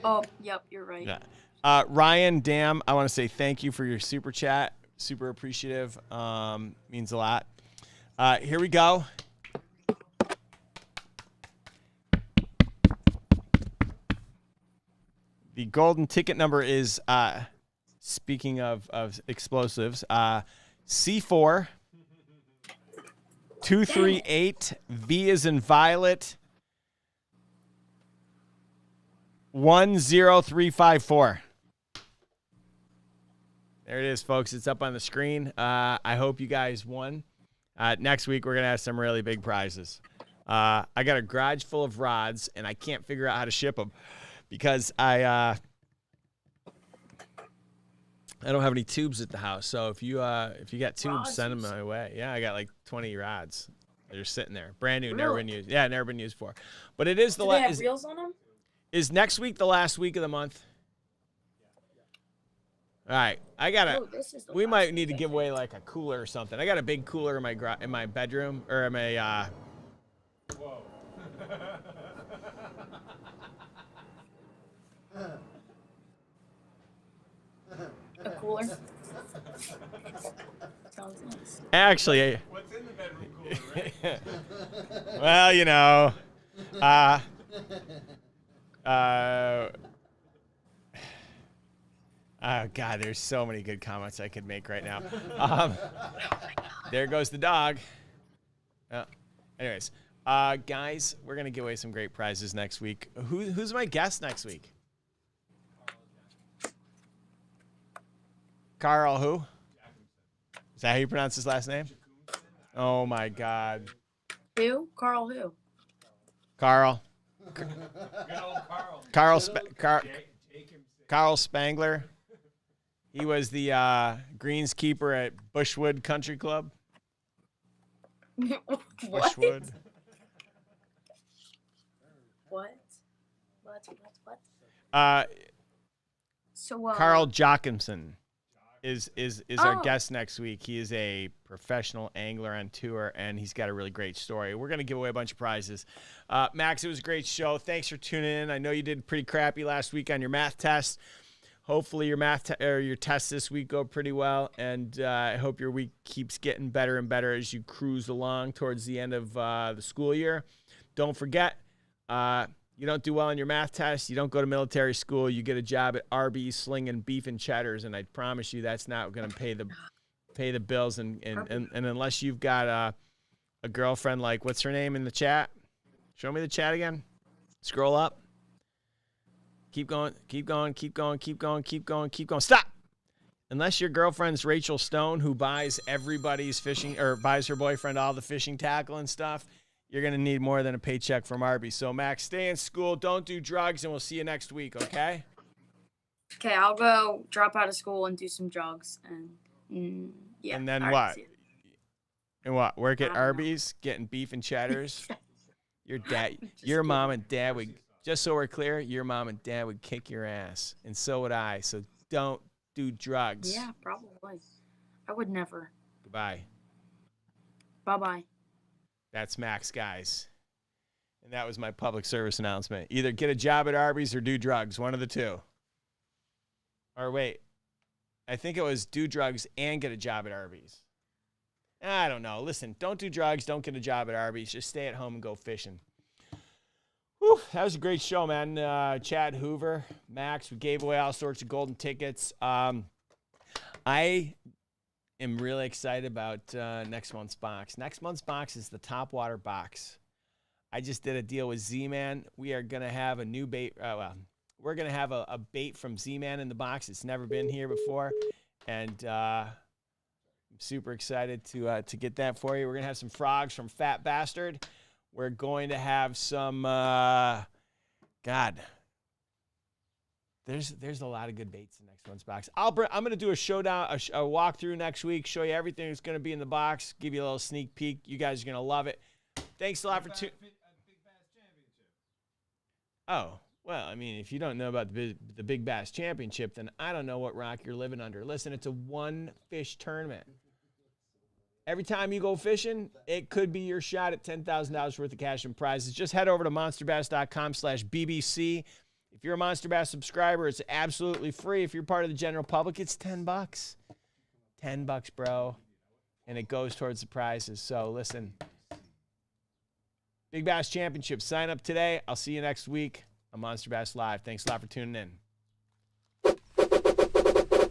Oh, yep, you're right. Yeah. Ryan Dam, I want to say thank you for your super chat. Super appreciative. Means a lot. Here we go. The golden ticket number is, speaking of explosives, C4 238 V as in Violet 10354. There it is, folks. It's up on the screen. I hope you guys won. Next week, we're going to have some really big prizes. I got a garage full of rods, and I can't figure out how to ship them because I don't have any tubes at the house. So if you got tubes, send them my way. Yeah, I got like 20 rods. They're just sitting there, brand new, never been used. Yeah, never been used before. But it is the last. Do they have reels on them? Is next week the last week of the month? All right, I gotta. We might need to give away like a cooler or something. I got a big cooler in my bedroom or in my. Whoa. A cooler. Sounds nice. Actually, what's in the bedroom cooler, right? Well, you know, oh God, there's so many good comments I could make right now. There goes the dog. Anyways, guys, we're gonna give away some great prizes next week. Who's my guest next week? Carl who? Is that how you pronounce his last name? Oh my God. Who? Carl who? Carl. Good old Carl. Carl Spangler. He was the greenskeeper at Bushwood Country Club. Bushwood. What? So Carl Jochimson is our guest next week. He is a professional angler on tour, and he's got a really great story. We're going to give away a bunch of prizes. Max, it was a great show. Thanks for tuning in. I know you did pretty crappy last week on your math test. Hopefully your your tests this week go pretty well, and I hope your week keeps getting better and better as you cruise along towards the end of the school year. Don't forget, you don't do well on your math test, you don't go to military school, you get a job at Arby's slinging beef and cheddars, and I promise you that's not going to pay pay the bills, and unless you've got a girlfriend like, what's her name in the chat? Show me the chat again. Scroll up. Keep going, keep going, keep going, keep going, keep going, keep going. Stop! Unless your girlfriend's Rachel Stone, who buys everybody's fishing, or buys her boyfriend all the fishing tackle and stuff, you're going to need more than a paycheck from Arby's. So, Max, stay in school, don't do drugs, and we'll see you next week, okay? Okay, I'll go drop out of school and do some drugs. And yeah. And then all what? right, see ya. And what? Work at I don't know. Arby's, getting beef and cheddars? Your mom and dad would, just so we're clear, your mom and dad would kick your ass. And so would I. So don't do drugs. Yeah, probably. I would never. Goodbye. Bye-bye. That's Max, guys. And that was my public service announcement. Either get a job at Arby's or do drugs. One of the two. Or wait. I think it was do drugs and get a job at Arby's. I don't know. Listen, don't do drugs. Don't get a job at Arby's. Just stay at home and go fishing. Whew, that was a great show, man. Chad Hoover, Max, we gave away all sorts of golden tickets. I am really excited about next month's box. Next month's box is the Top Water box. I just did a deal with Z-Man. We are going to have a new bait. We're going to have a bait from Z-Man in the box. It's never been here before. And I'm super excited to get that for you. We're going to have some frogs from Fat Bastard. We're going to have some, God, there's a lot of good baits in next month's box. I'm going to do a showdown, a walkthrough next week, show you everything that's going to be in the box, give you a little sneak peek. You guys are going to love it. Thanks a lot for tuning. Oh, well, I mean, if you don't know about the Big Bass Championship, then I don't know what rock you're living under. Listen, it's a one-fish tournament. Every time you go fishing, it could be your shot at $10,000 worth of cash and prizes. Just head over to monsterbass.com/BBC. If you're a Monster Bass subscriber, it's absolutely free. If you're part of the general public, it's $10. $10, bro. And it goes towards the prizes. So listen, Big Bass Championship. Sign up today. I'll see you next week on Monster Bass Live. Thanks a lot for tuning in.